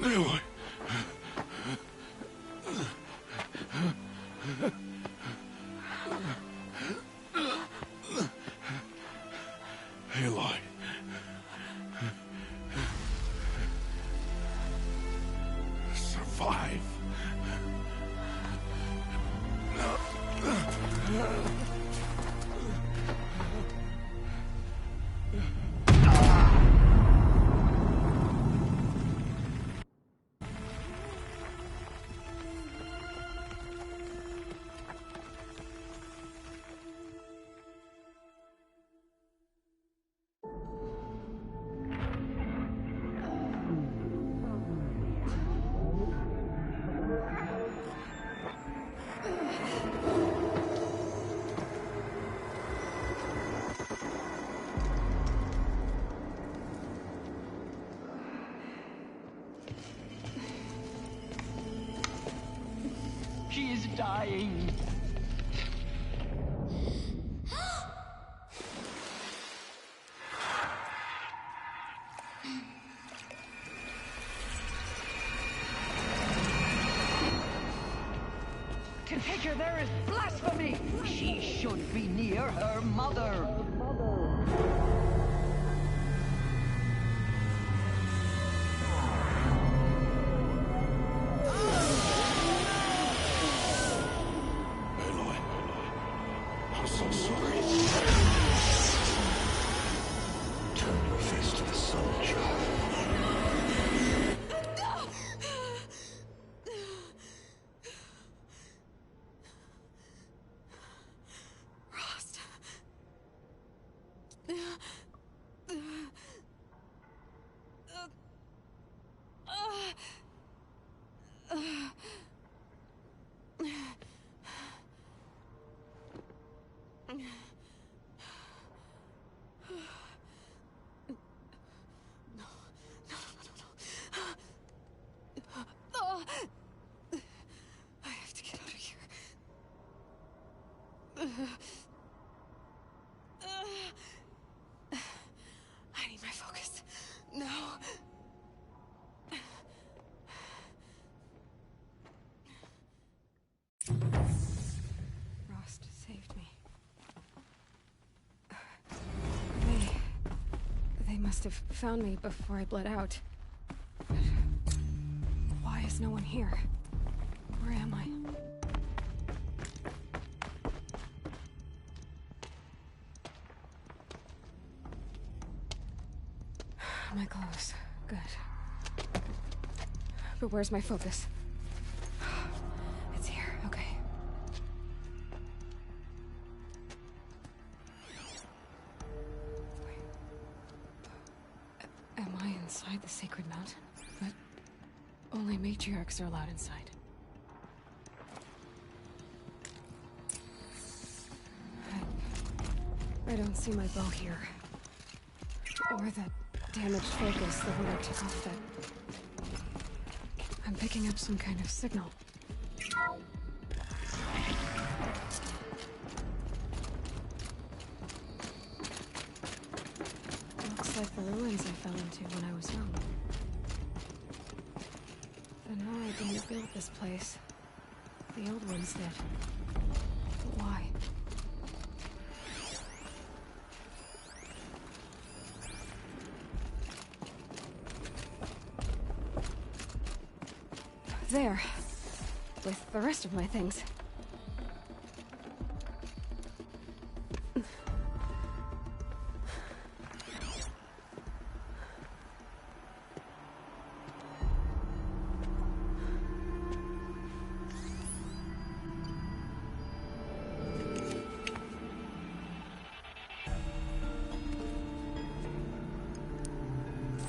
Aloy. Aloy. Survive. She is dying. To take her there is blasphemy! She should be near her mother. I'm so sorry. Turn your face to the sun, child. Rost. must have found me before I bled out. But why is no one here? Where am I? My clothes. Good. But where's my focus? It's here. Okay. Wait. Am I inside the sacred mountain? But only matriarchs are allowed inside. I don't see my bow here. Or that damaged focus the one I took off that... I'm picking up some kind of signal. Looks like the ruins I fell into when I was young. The Nora didn't build this place. The old ones did. But why? There. With the rest of my things.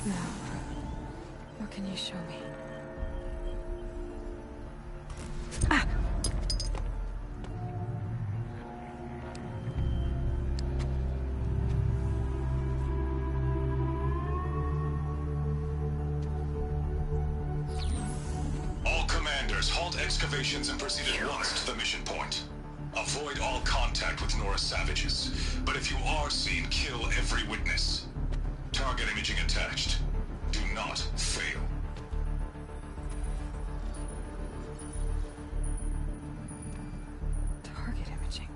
Now, what can you show me? Halt excavations and proceed at once to the mission point. Avoid all contact with Nora savages, but if you are seen, kill every witness. Target imaging attached. Do not fail. Target imaging.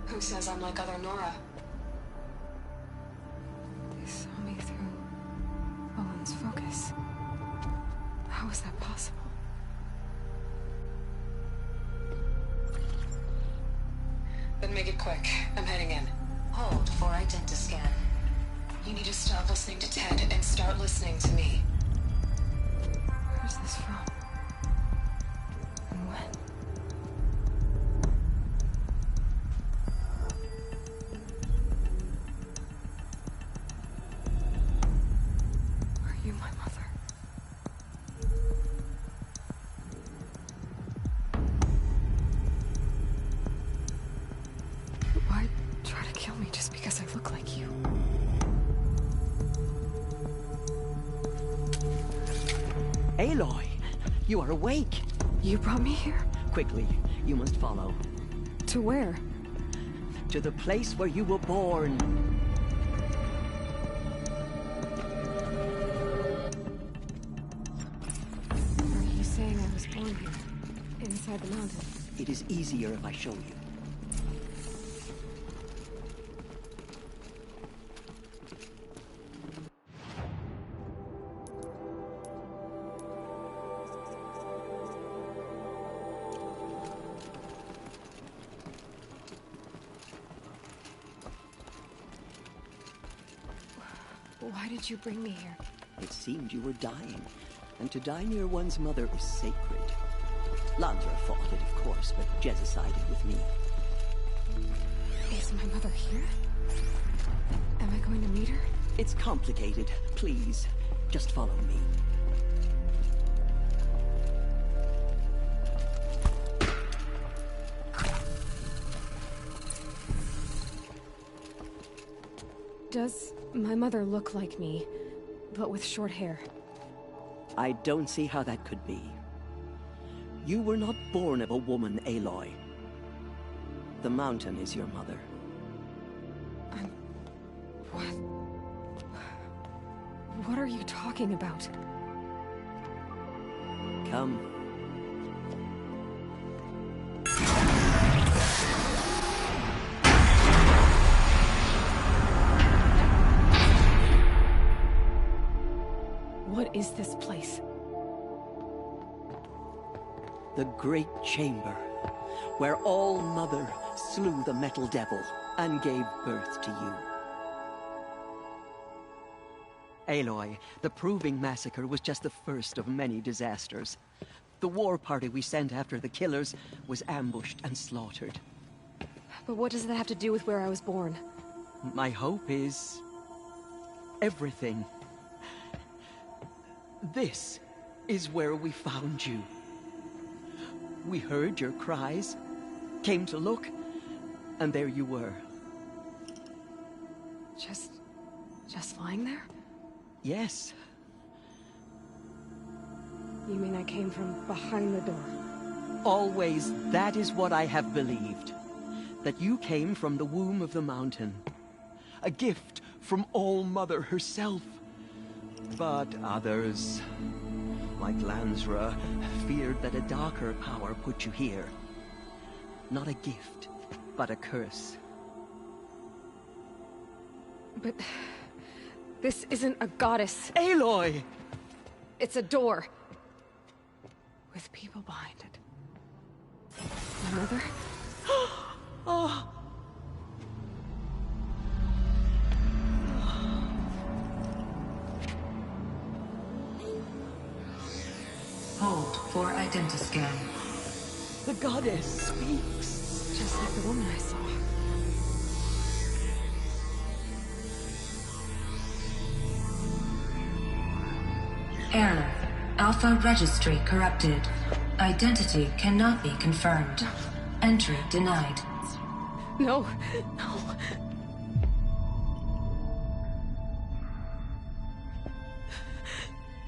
Who says I'm like other Nora? Focus. How is that possible? Then make it quick. I'm heading in. Hold for identiscan. You need to stop listening to Ted and start listening to me. Where's this from? And when? You, my mother. Why try to kill me just because I look like you? Aloy, you are awake. You brought me here? Quickly, you must follow. To where? To the place where you were born. Saying I was born here, inside the mountain. It is easier if I show you. Why did you bring me here? It seemed you were dying. And to die near one's mother is sacred. Landra fought it, of course, but Jezza sided with me. Is my mother here? Am I going to meet her? It's complicated. Please, just follow me. Does my mother look like me, but with short hair? I don't see how that could be. You were not born of a woman, Aloy. The mountain is your mother. What? What are you talking about? Come. is this place? The Great Chamber, where All-Mother slew the Metal Devil and gave birth to you. Aloy, the Proving Massacre was just the first of many disasters. The war party we sent after the killers was ambushed and slaughtered. But what does that have to do with where I was born? My hope is... everything. This is where we found you. We heard your cries, came to look, and there you were. Just lying there? Yes. You mean I came from behind the door? Always, that is what I have believed. That you came from the womb of the mountain. A gift from All-Mother herself. But others, like Lansra, feared that a darker power put you here. Not a gift, but a curse. But... this isn't a goddess. Aloy! It's a door. With people behind it. My mother? Oh. Hold for identiscan. The goddess speaks. Just like the woman I saw. Error. Alpha registry corrupted. Identity cannot be confirmed. Entry denied. No, no.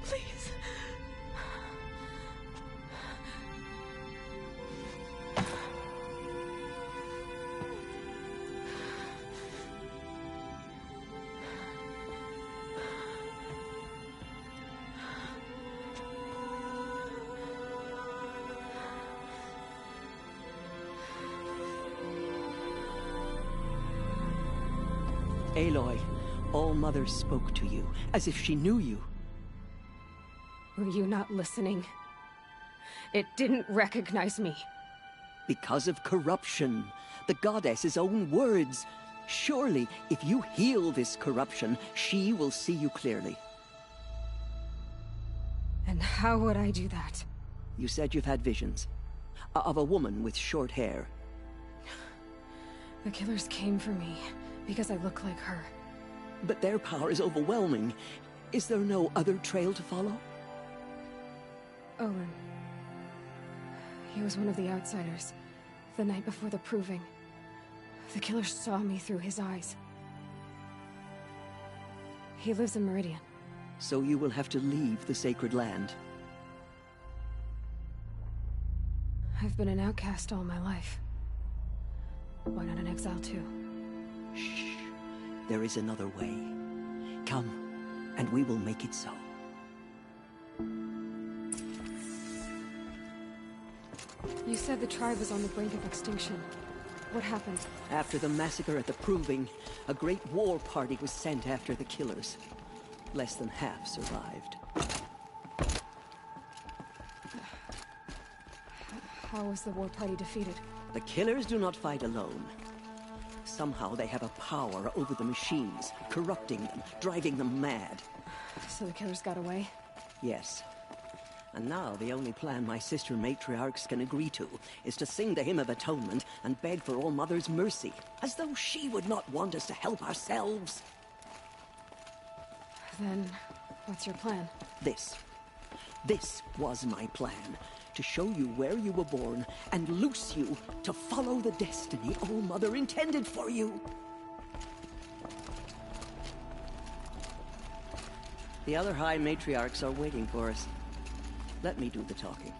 Please. Aloy, All-Mother spoke to you, as if she knew you. Were you not listening? It didn't recognize me. Because of corruption. The goddess's own words. Surely, if you heal this corruption, she will see you clearly. And how would I do that? You said you've had visions. Of a woman with short hair. The killers came for me. Because I look like her. But their power is overwhelming. Is there no other trail to follow? Owen. He was one of the outsiders. The night before the Proving. The killers saw me through his eyes. He lives in Meridian. So you will have to leave the sacred land. I've been an outcast all my life. Why not an exile too? Shh. There is another way. Come, and we will make it so. You said the tribe was on the brink of extinction. What happened? After the massacre at the Proving, a great war party was sent after the killers. Less than half survived. How was the war party defeated? The killers do not fight alone. Somehow they have a power over the machines, corrupting them, driving them mad. So the killers got away? Yes. And now the only plan my sister matriarchs can agree to is to sing the Hymn of Atonement and beg for All-Mother's mercy, as though she would not want us to help ourselves. Then, what's your plan? This was my plan. To show you where you were born, and loose you to follow the destiny All-Mother intended for you. The other High Matriarchs are waiting for us. Let me do the talking.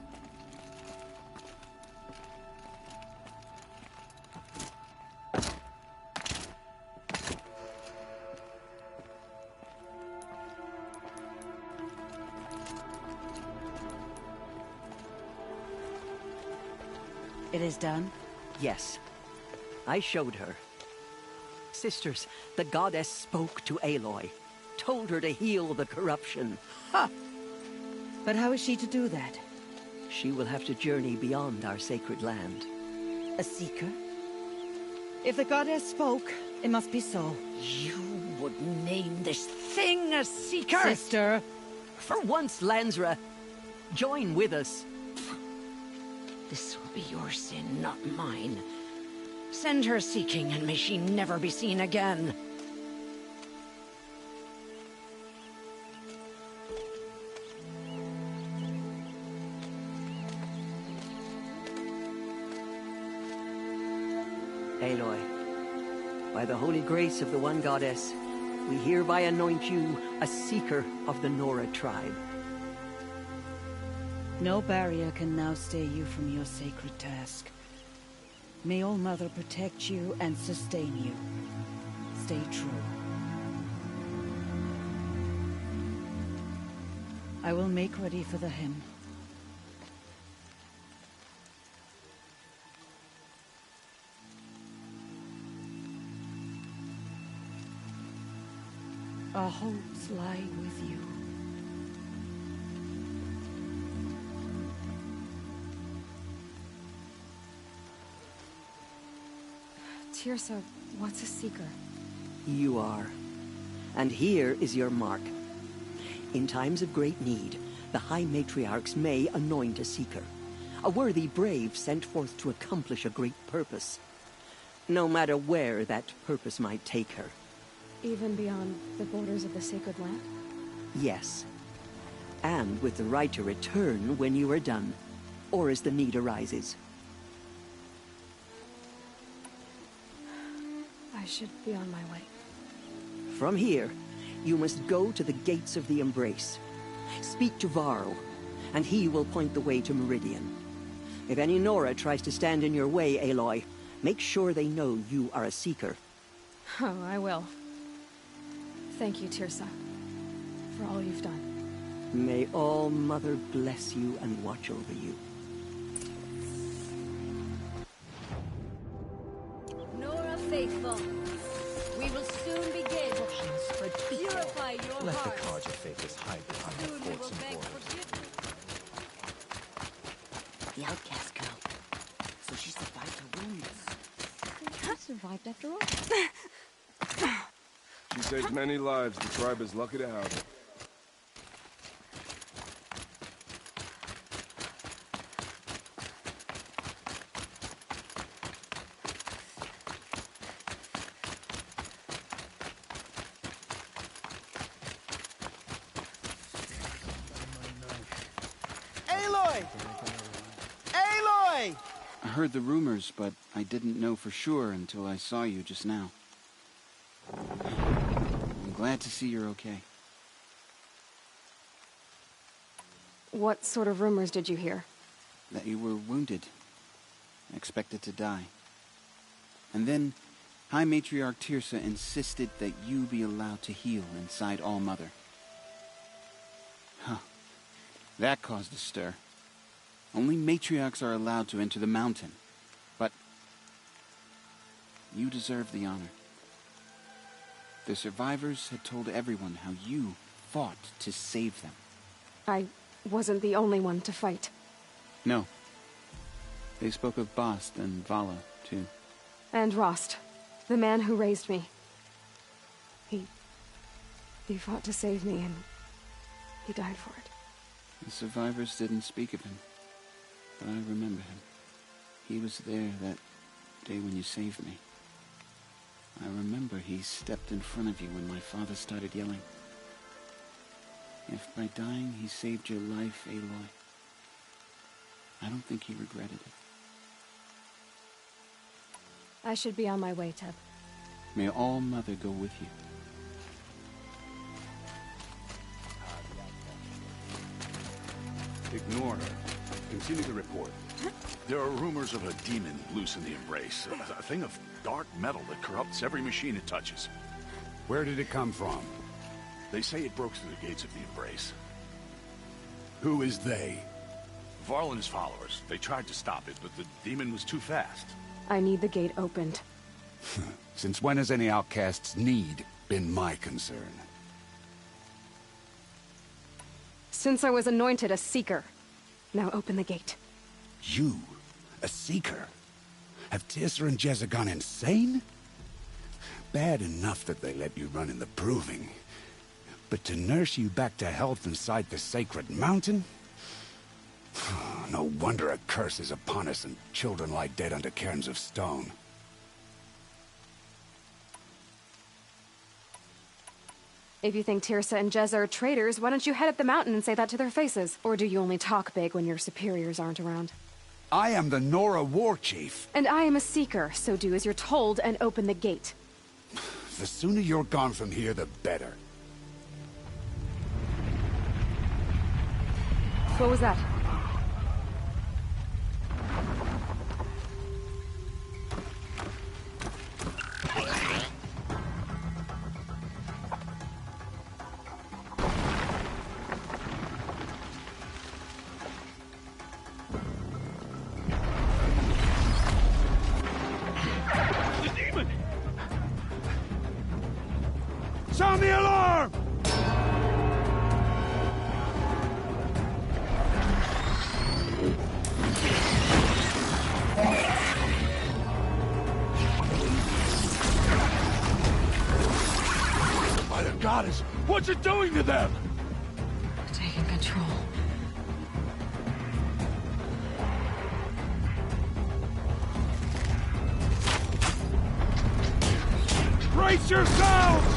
It is done? Yes. I showed her. Sisters, the goddess spoke to Aloy. Told her to heal the corruption. Ha! But how is she to do that? She will have to journey beyond our sacred land. A seeker? If the goddess spoke, it must be so. You would name this thing a seeker? Sister! For once, Lansra, join with us. This will be your sin, not mine. Send her seeking, and may she never be seen again. Aloy, by the holy grace of the One Goddess, we hereby anoint you a seeker of the Nora tribe. No barrier can now stay you from your sacred task. May All Mother protect you and sustain you. Stay true. I will make ready for the hymn. Our hopes lie with you. Teersa, what's a seeker? You are. And here is your mark. In times of great need, the High Matriarchs may anoint a seeker. A worthy brave sent forth to accomplish a great purpose. No matter where that purpose might take her. Even beyond the borders of the sacred land? Yes. And with the right to return when you are done, or as the need arises. I should be on my way. From here, you must go to the gates of the Embrace. Speak to Varl, and he will point the way to Meridian. If any Nora tries to stand in your way, Aloy, make sure they know you are a seeker. Oh, I will. Thank you, Teersa, for all you've done. May All Mother bless you and watch over you. Nora Faithful, we will soon begin. Purify your Let the hearts. Carja Faithless hide behind the Soon we will forts and beg borders. forgiveness. The outcast girl. So she survived her wounds. I survived after all. She saved many lives. The tribe is lucky to have her. Aloy! Aloy! I heard the rumors, but I didn't know for sure until I saw you just now. I'm glad to see you're okay. What sort of rumors did you hear? That you were wounded. Expected to die. And then, High Matriarch Teersa insisted that you be allowed to heal inside All Mother. Huh. That caused a stir. Only matriarchs are allowed to enter the mountain. But you deserve the honor. The survivors had told everyone how you fought to save them. I wasn't the only one to fight. No. They spoke of Bast and Vala, too. And Rost, the man who raised me. He fought to save me, and he died for it. The survivors didn't speak of him, but I remember him. He was there that day when you saved me. I remember he stepped in front of you when my father started yelling. If by dying he saved your life, Aloy, I don't think he regretted it. I should be on my way, Teb. May All Mother go with you. Ignore her. Continue the report. There are rumors of a demon loose in the Embrace. A thing of dark metal that corrupts every machine it touches. Where did it come from? They say it broke through the gates of the Embrace. Who is they? Varl and his followers. They tried to stop it, but the demon was too fast. I need the gate opened. Since when has any outcast's need been my concern? Since I was anointed a Seeker. Now open the gate. You? A Seeker? Have Teersa and Jezza gone insane? Bad enough that they let you run in the Proving. But to nurse you back to health inside the Sacred Mountain? No wonder a curse is upon us and children lie dead under cairns of stone. If you think Teersa and Jezza are traitors, why don't you head up the mountain and say that to their faces? Or do you only talk big when your superiors aren't around? I am the Nora War Chief. And I am a Seeker, so do as you're told and open the gate. The sooner you're gone from here, the better. What was that? Sound the alarm! By the goddess, what's it doing to them? Taking control. Brace yourselves!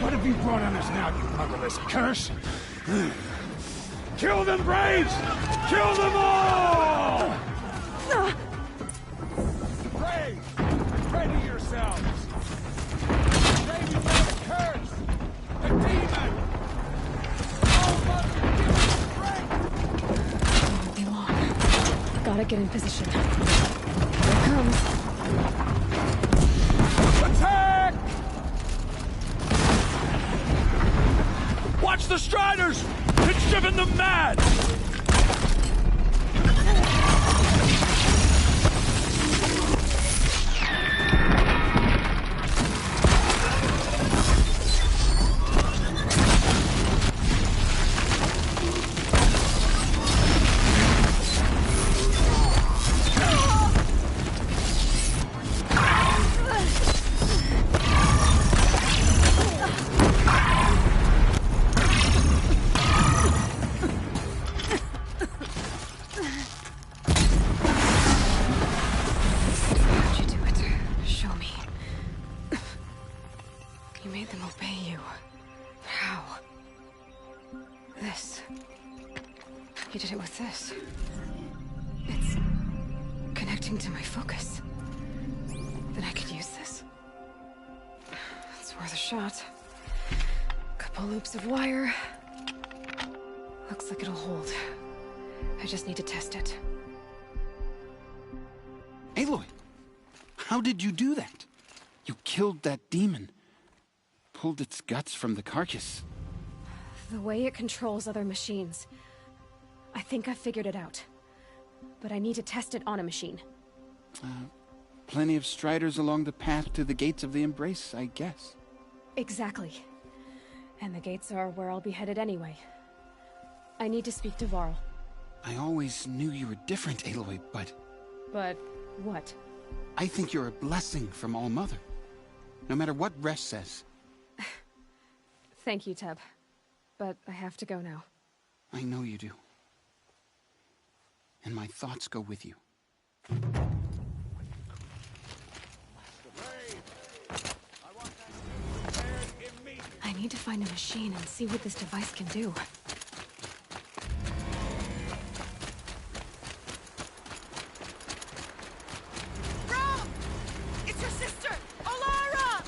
What have you brought on us now, you motherless curse? Kill them, Braves! Kill them all! Braves, ready yourselves! Save you from the curse! The demon! All must give us strength! Won't be long. Gotta get in position. Here it comes. Attack! Watch the Striders! It's driven them mad! You did it with this. It's connecting to my focus. Then I could use this. It's worth a shot. Couple loops of wire. Looks like it'll hold. I just need to test it. Aloy! How did you do that? You killed that demon. Pulled its guts from the carcass. The way it controls other machines. I think I figured it out. But I need to test it on a machine. Plenty of Striders along the path to the gates of the Embrace, I guess. Exactly. And the gates are where I'll be headed anyway. I need to speak to Varl. I always knew you were different, Aloy, but... But what? I think you're a blessing from All-Mother. No matter what Resh says. Thank you, Teb. But I have to go now. I know you do. And my thoughts go with you. I need to find a machine and see what this device can do. Rob! It's your sister, Alara!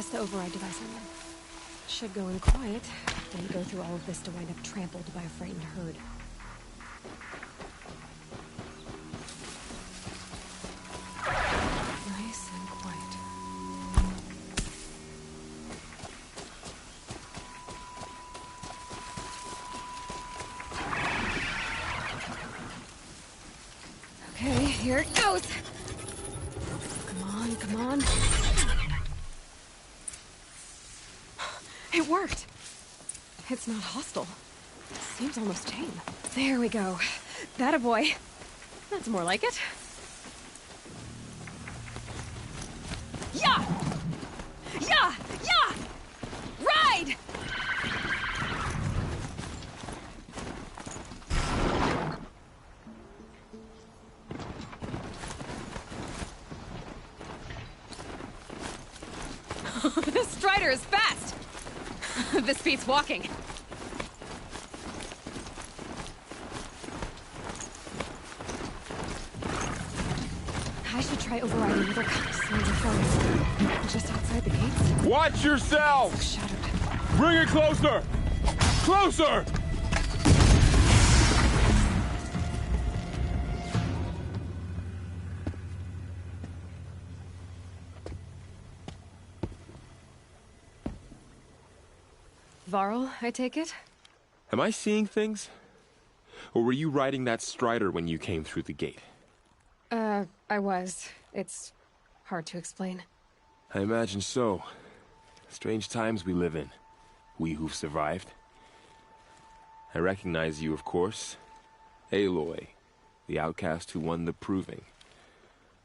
Test the override device on them. Should go in quiet. Don't go through all of this to wind up trampled by a frightened herd. Nice and quiet. Okay, here it goes! Come on, come on. It worked! It's not hostile. Seems almost tame. There we go. That a boy. That's more like it. Yeah! Yeah! Yeah! Ride! This Strider is fast! This beats walking. I should try overriding other signs of phone. Just outside the gates. Watch yourself! Shattered. Bring it closer! Closer! Varl, I take it? Am I seeing things? Or were you riding that Strider when you came through the gate? I was. It's hard to explain. I imagine so. Strange times we live in. We who've survived. I recognize you, of course. Aloy, the outcast who won the Proving.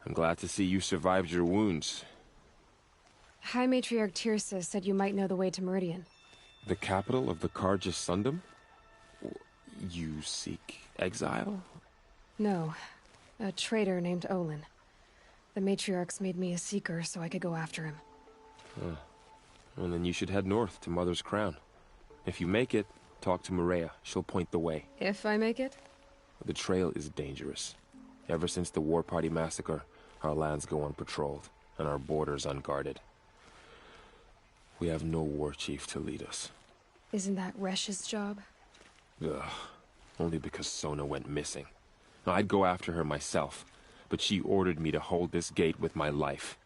I'm glad to see you survived your wounds. High Matriarch Tirsa said you might know the way to Meridian. The capital of the Carja Sundom? You seek exile? No. A traitor named Olin. The Matriarchs made me a seeker so I could go after him. Huh. Well, then you should head north to Mother's Crown. If you make it, talk to Maria. She'll point the way. If I make it? The trail is dangerous. Ever since the War Party massacre, our lands go unpatrolled, and our borders unguarded. We have no war chief to lead us. Isn't that Resh's job? Ugh. Only because Sona went missing. I'd go after her myself, but she ordered me to hold this gate with my life.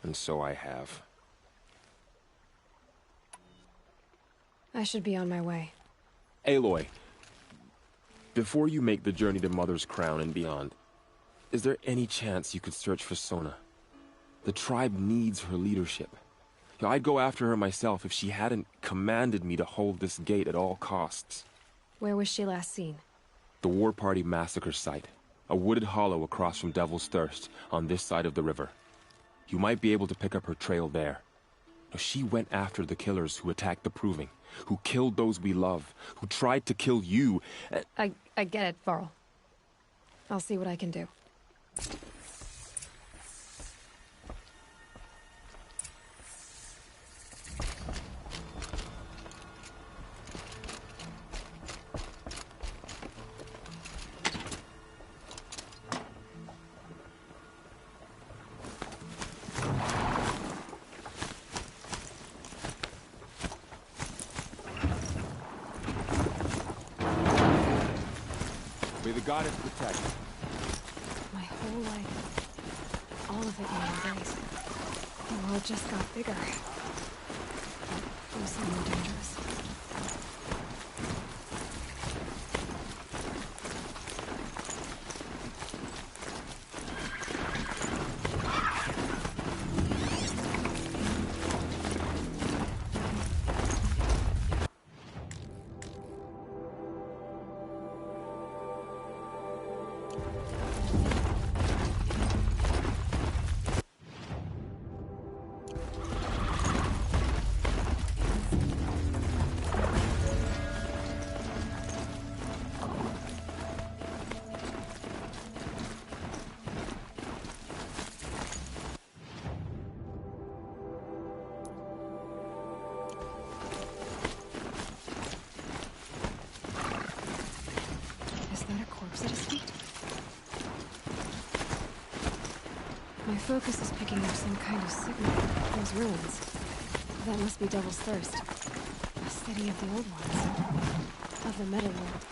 And so I have. I should be on my way. Aloy, before you make the journey to Mother's Crown and beyond, is there any chance you could search for Sona? The tribe needs her leadership. I'd go after her myself if she hadn't commanded me to hold this gate at all costs. Where was she last seen? The War Party massacre site. A wooded hollow across from Devil's Thirst, on this side of the river. You might be able to pick up her trail there. She went after the killers who attacked the Proving, who killed those we love, who tried to kill you. I get it, Varl. I'll see what I can do. May the goddess protect. My whole life. All of it in embrace. The world just got bigger. Also more dangerous. My focus is picking up some kind of signal. Those ruins. That must be Devil's Thirst. A city of the old ones. Of the Metal World.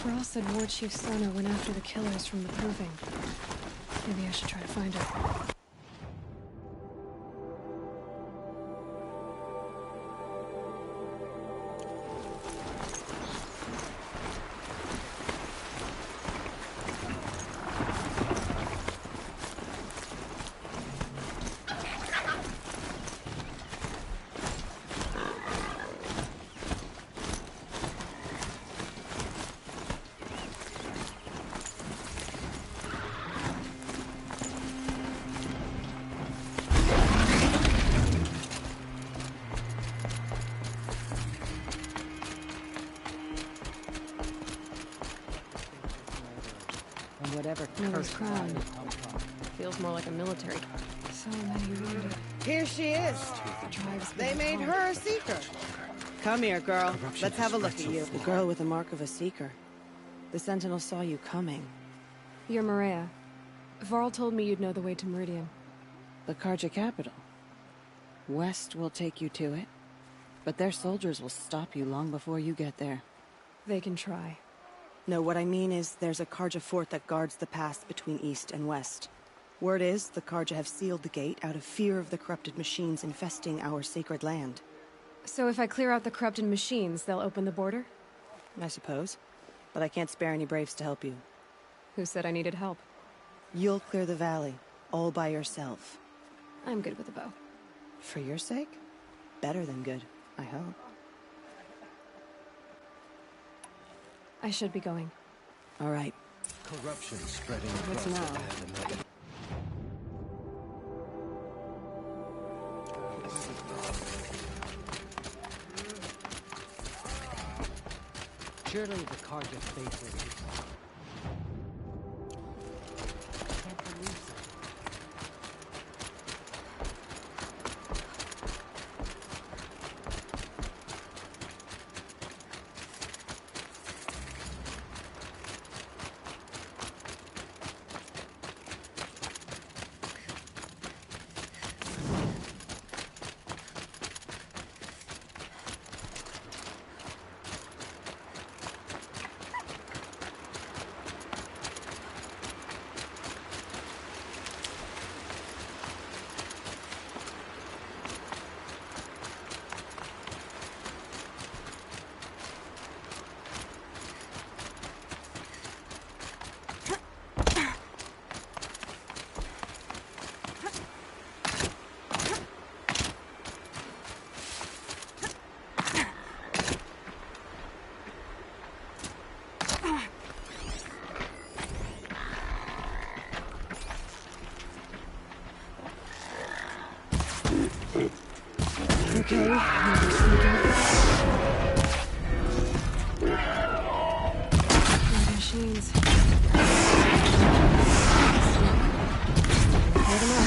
Thrall said War Chief Sona went after the killers from the Proving. Maybe I should try to find her. Whatever Miller's crown. Feels more like a military. So many wounded. Here she is. They made her a seeker. Come here, girl. Let's have a look at you. The girl with the mark of a seeker. The Sentinel saw you coming. You're Maria. Varl told me you'd know the way to Meridian. The Carja capital. West will take you to it, but their soldiers will stop you long before you get there. They can try. No, what I mean is there's a Carja fort that guards the pass between East and West. Word is the Carja have sealed the gate out of fear of the corrupted machines infesting our sacred land. So if I clear out the corrupted machines, they'll open the border? I suppose. But I can't spare any braves to help you. Who said I needed help? You'll clear the valley, all by yourself. I'm good with a bow. For your sake? Better than good, I hope. I should be going. All right. Corruption spreading What's across now? the land. Surely the Carja fate will be. Can't believe it. Okay, maybe sneak up. More machines. Hold them up.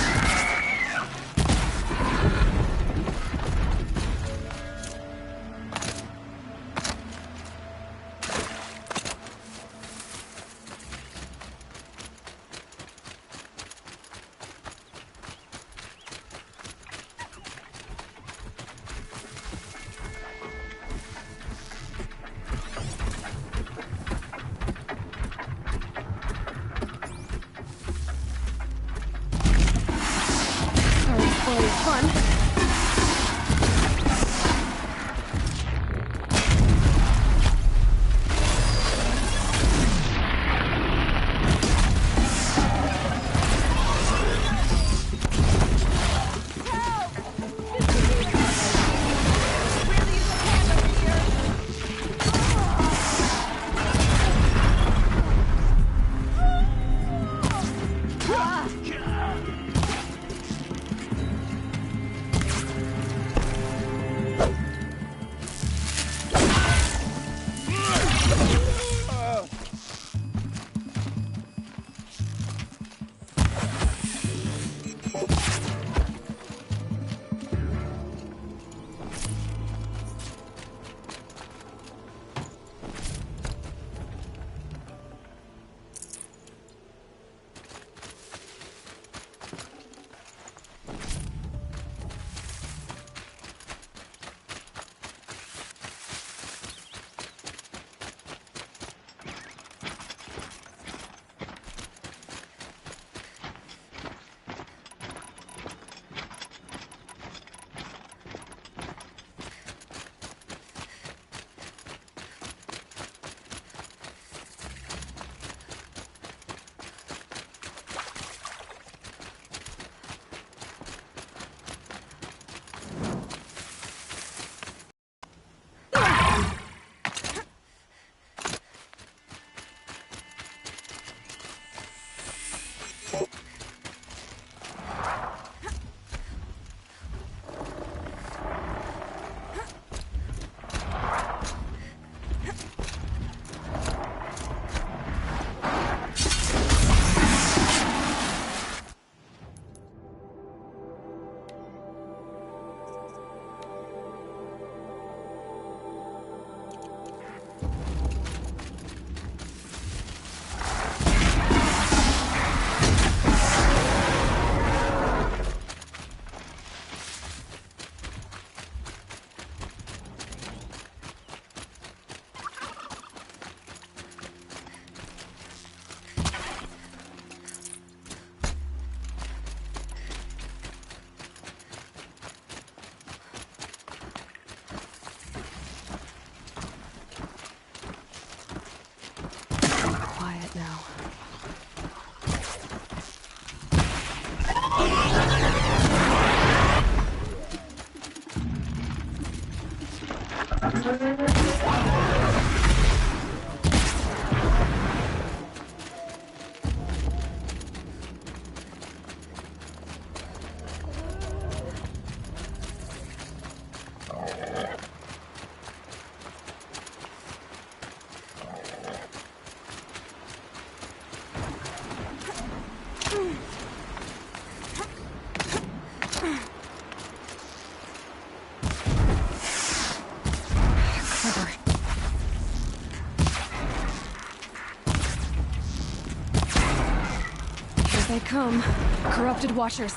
they come. Corrupted Watchers.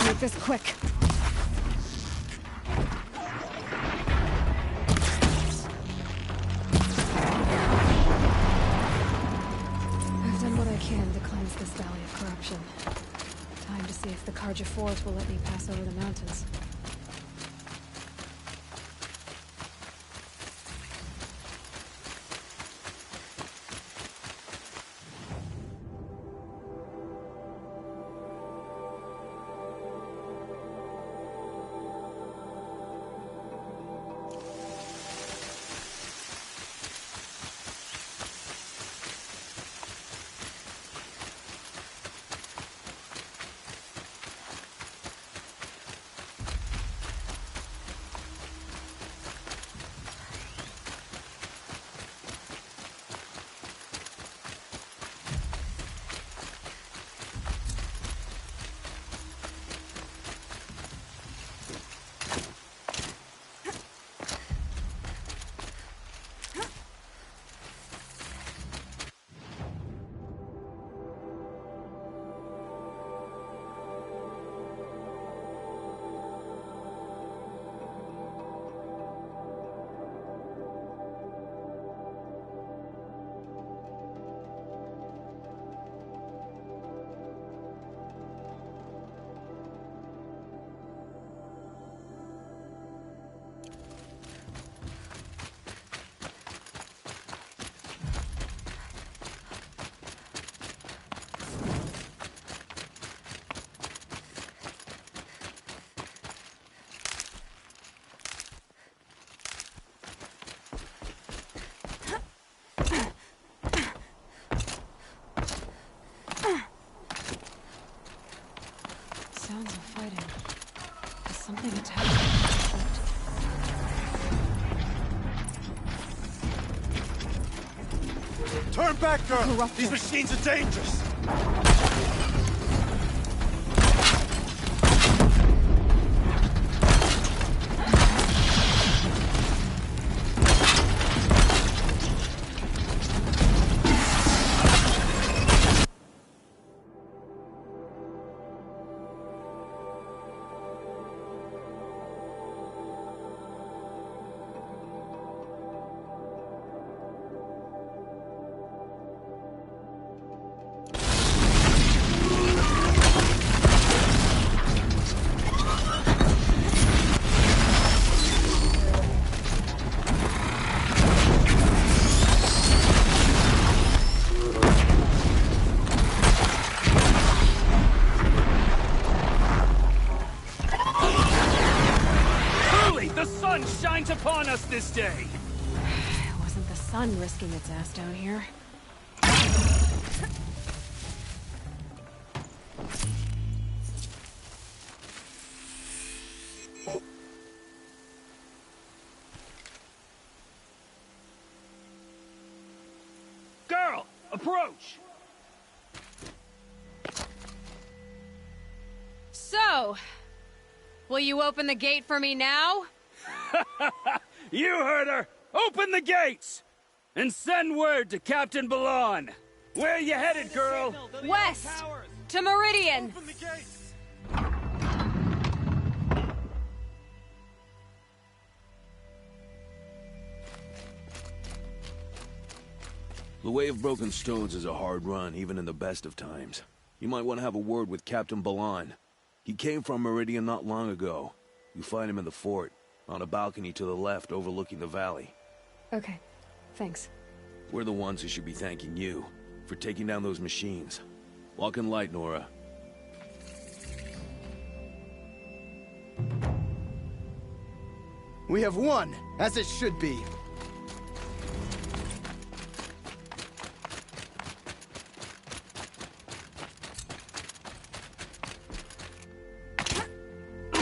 Make this quick. I've done what I can to cleanse this valley of corruption. Time to see if the Carja Fort will let me pass over the mountains. Sounds of fighting. Is something attacking? Turn back, girl! Corruptor. These machines are dangerous! shines upon us this day. It wasn't the sun risking its ass down here. Girl, approach! So, will you open the gate for me now? You heard her! Open the gates! And send word to Captain Balan. Where are you headed, girl? West! To Meridian! The Way of Broken Stones is a hard run, even in the best of times. You might want to have a word with Captain Balan. He came from Meridian not long ago. You find him in the fort, on a balcony to the left overlooking the valley. Okay, thanks. We're the ones who should be thanking you for taking down those machines. Walk in light, Nora. We have won, as it should be.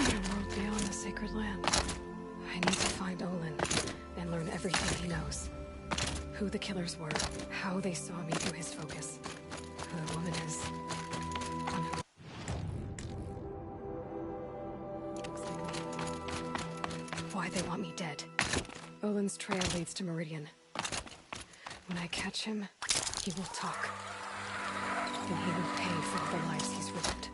World beyond the sacred land. I need to find Olin and learn everything he knows. Who the killers were, how they saw me through his focus, who the woman is, on who... Why they want me dead. Olin's trail leads to Meridian. When I catch him, he will talk. And he will pay for all the lives he's ruined.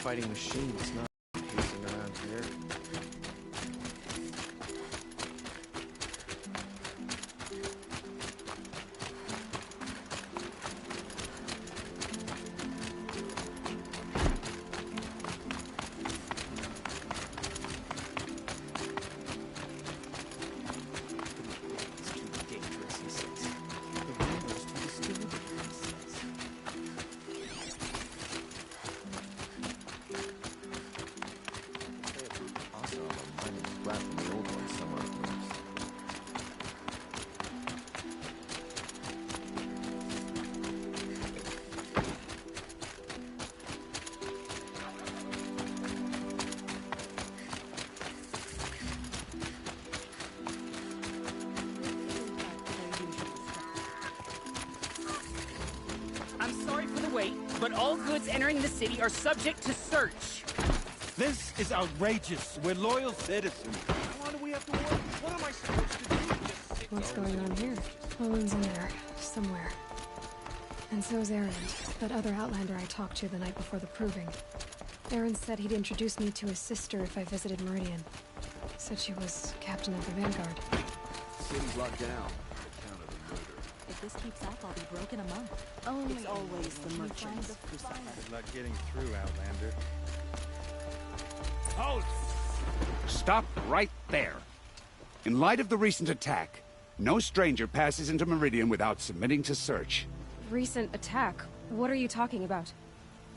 fighting machines, not pacing around here. But all goods entering the city are subject to search. This is outrageous. We're loyal citizens. How long do we have to wait? What am I supposed to do? What's going on here? Owen's in there, somewhere. And so's Erend, that other Outlander I talked to the night before the proving. Erend said he'd introduce me to his sister if I visited Meridian. Said she was captain of the Vanguard. City's locked down. If this keeps up, I'll be broke in a month. It's always the merchants who suffer. Good luck getting through, Outlander. Halt! Stop right there. In light of the recent attack, no stranger passes into Meridian without submitting to search. Recent attack? What are you talking about?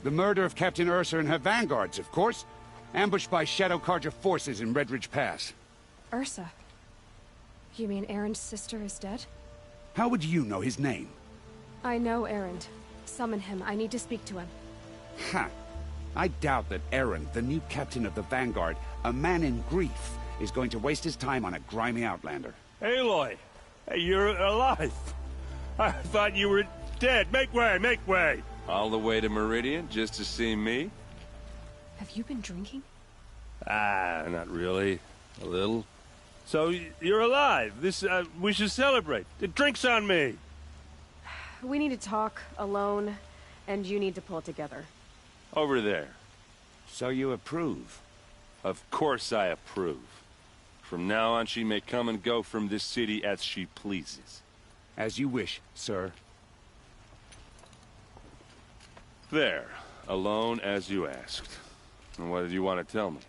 The murder of Captain Ursa and her vanguards, of course. Ambushed by Shadow Carja forces in Redridge Pass. Ursa? You mean Erend's sister is dead? How would you know his name? I know Erend. Summon him. I need to speak to him. Ha! I doubt that Erend, the new captain of the Vanguard, a man in grief, is going to waste his time on a grimy Outlander. Aloy! Hey, you're alive! I thought you were dead. Make way, make way! All the way to Meridian just to see me? Have you been drinking? Ah, not really. A little. So, you're alive. We should celebrate. The drink's on me. We need to talk, alone, and you need to pull it together. Over there. So you approve? Of course I approve. From now on, she may come and go from this city as she pleases. As you wish, sir. There. Alone as you asked. And what did you want to tell me?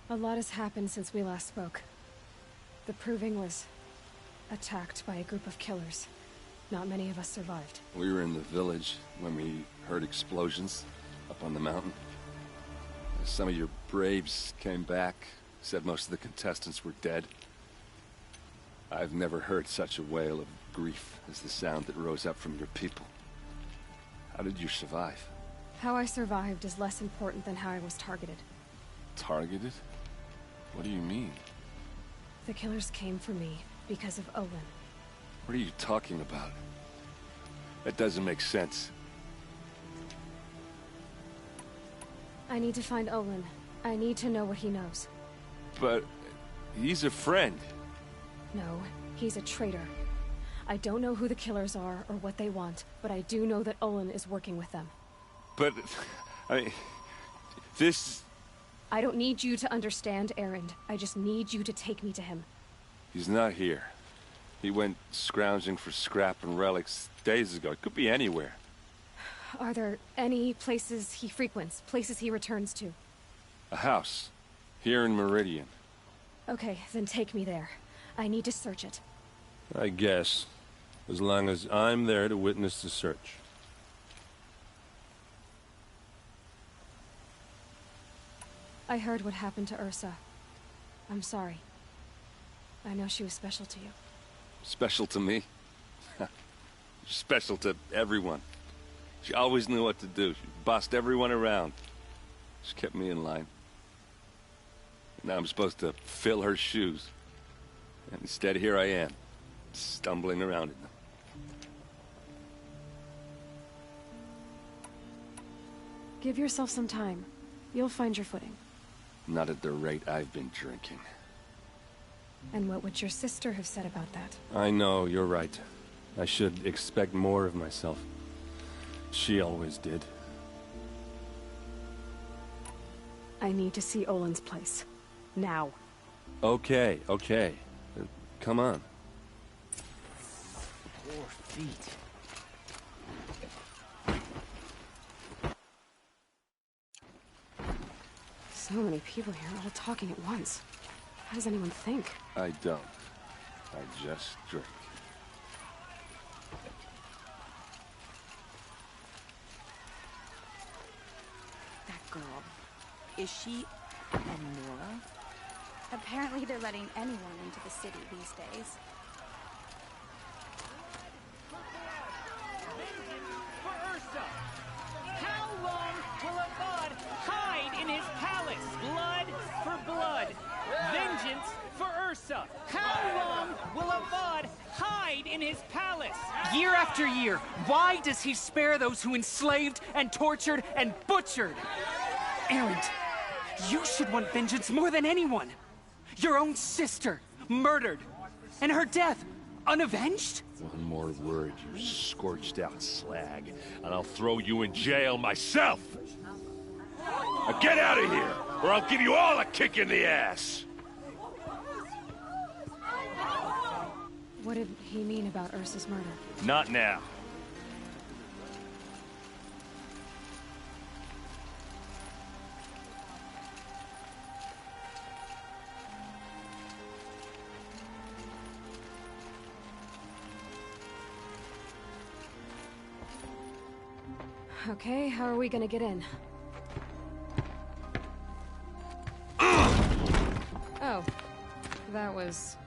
A lot has happened since we last spoke. The Proving was attacked by a group of killers. Not many of us survived. We were in the village when we heard explosions up on the mountain. Some of your braves came back, said most of the contestants were dead. I've never heard such a wail of grief as the sound that rose up from your people. How did you survive? How I survived is less important than how I was targeted. Targeted? What do you mean? The killers came for me because of Olin. What are you talking about? That doesn't make sense. I need to find Olin. I need to know what he knows. But he's a friend. No, he's a traitor. I don't know who the killers are or what they want, but I do know that Olin is working with them. But, I mean, this... I don't need you to understand, Erend. I just need you to take me to him. He's not here. He went scrounging for scrap and relics days ago. It could be anywhere. Are there any places he frequents, places he returns to? A house. Here in Meridian. Okay, then take me there. I need to search it. I guess. As long as I'm there to witness the search. I heard what happened to Ursa. I'm sorry. I know she was special to you. Special to me? Special to everyone. She always knew what to do. She bossed everyone around. She kept me in line. Now I'm supposed to fill her shoes. And instead, here I am, stumbling around in them. Give yourself some time. You'll find your footing. Not at the rate I've been drinking. And what would your sister have said about that? I know, you're right. I should expect more of myself. She always did. I need to see Olin's place. Now. Okay. Come on. Poor feet. So many people here, all talking at once. How does anyone think? I don't. I just drink. That girl. Is she Nora? Apparently they're letting anyone into the city these days. For Ursa! How long will Avad hide in his palace? Blood for blood. Vengeance for Ursa. How long will Avad hide in his palace? Year after year, why does he spare those who enslaved and tortured and butchered? Erend, you should want vengeance more than anyone. Your own sister, murdered, and her death, unavenged? One more word, you scorched out slag, and I'll throw you in jail myself! Now get out of here, or I'll give you all a kick in the ass! What did he mean about Ursa's murder? Not now. Okay, how are we gonna get in? Oh, that was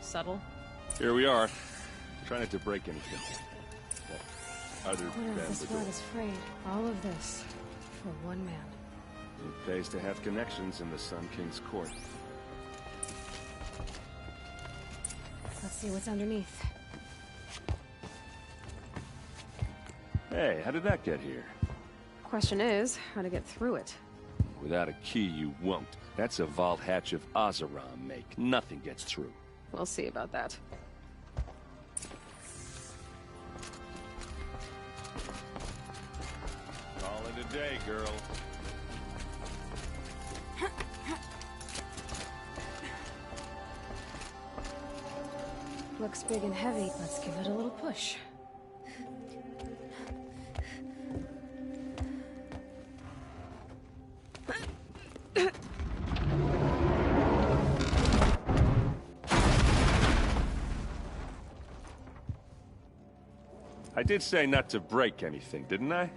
subtle. Here we are. Try not to break anything. Other Corner than of this the door. blood is frayed. All of this for one man. It pays to have connections in the Sun King's court. Let's see what's underneath. Hey, how did that get here? Question is, how to get through it. Without a key, you won't. That's a vault hatch of Azeram make. Nothing gets through. We'll see about that. Call it a day, girl. Looks big and heavy. Let's give it a little push. I did say not to break anything, didn't I?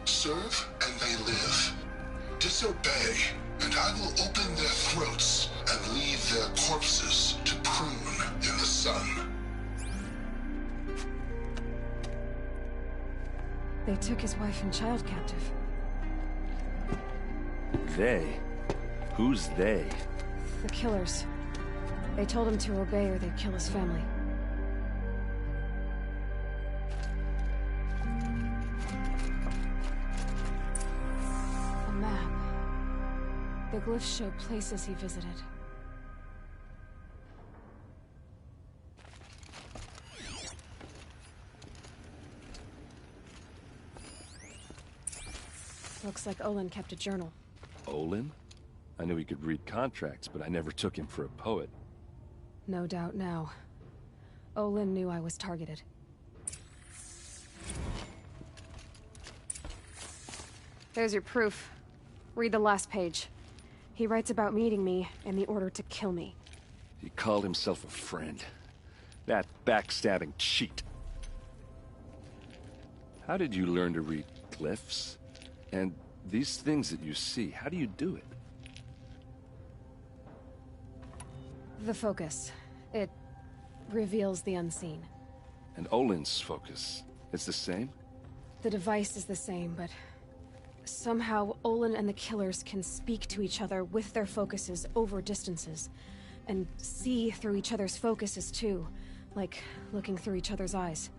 Serve and they live. Disobey, and I will open their throats and leave their corpses to prune in the sun. They took his wife and child captive. They? Who's they? The killers. They told him to obey or they'd kill his family. A map. The glyphs show places he visited. Looks like Olin kept a journal. Olin? I knew he could read contracts, but I never took him for a poet. No doubt now. Olin knew I was targeted. There's your proof. Read the last page. He writes about meeting me and the order to kill me. He called himself a friend. That backstabbing cheat. How did you learn to read glyphs? And these things that you see, how do you do it? The focus. It reveals the unseen. And Olin's focus, it's the same? The device is the same, but somehow Olin and the killers can speak to each other with their focuses over distances, and see through each other's focuses too, like looking through each other's eyes.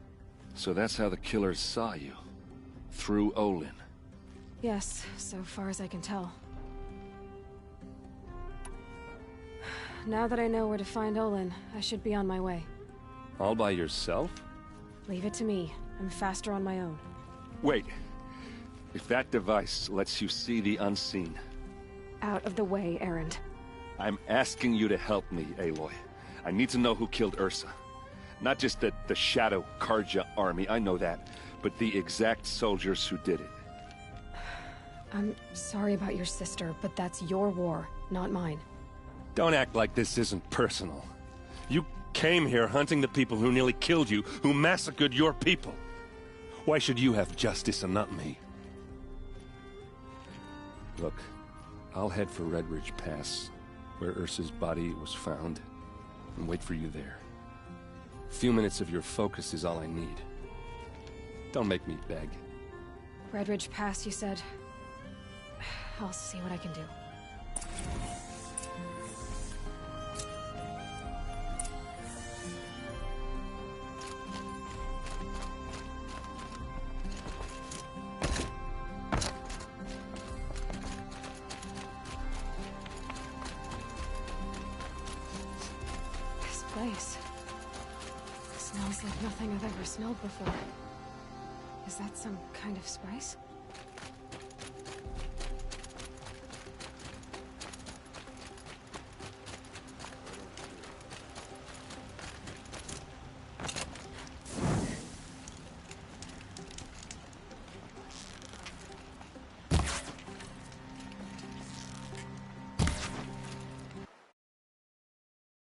So that's how the killers saw you? Through Olin? Yes, so far as I can tell. Now that I know where to find Olin, I should be on my way. All by yourself? Leave it to me. I'm faster on my own. Wait. If that device lets you see the unseen... Out of the way, Erend. I'm asking you to help me, Aloy. I need to know who killed Ursa. Not just the Shadow Carja army, I know that, but the exact soldiers who did it. I'm sorry about your sister, but that's your war, not mine. Don't act like this isn't personal. You came here hunting the people who nearly killed you, who massacred your people. Why should you have justice and not me? Look, I'll head for Red Ridge Pass, where Ursa's body was found, and wait for you there. A few minutes of your focus is all I need. Don't make me beg. Red Ridge Pass, you said? I'll see what I can do. This place smells like nothing I've ever smelled before. Is that some kind of spice?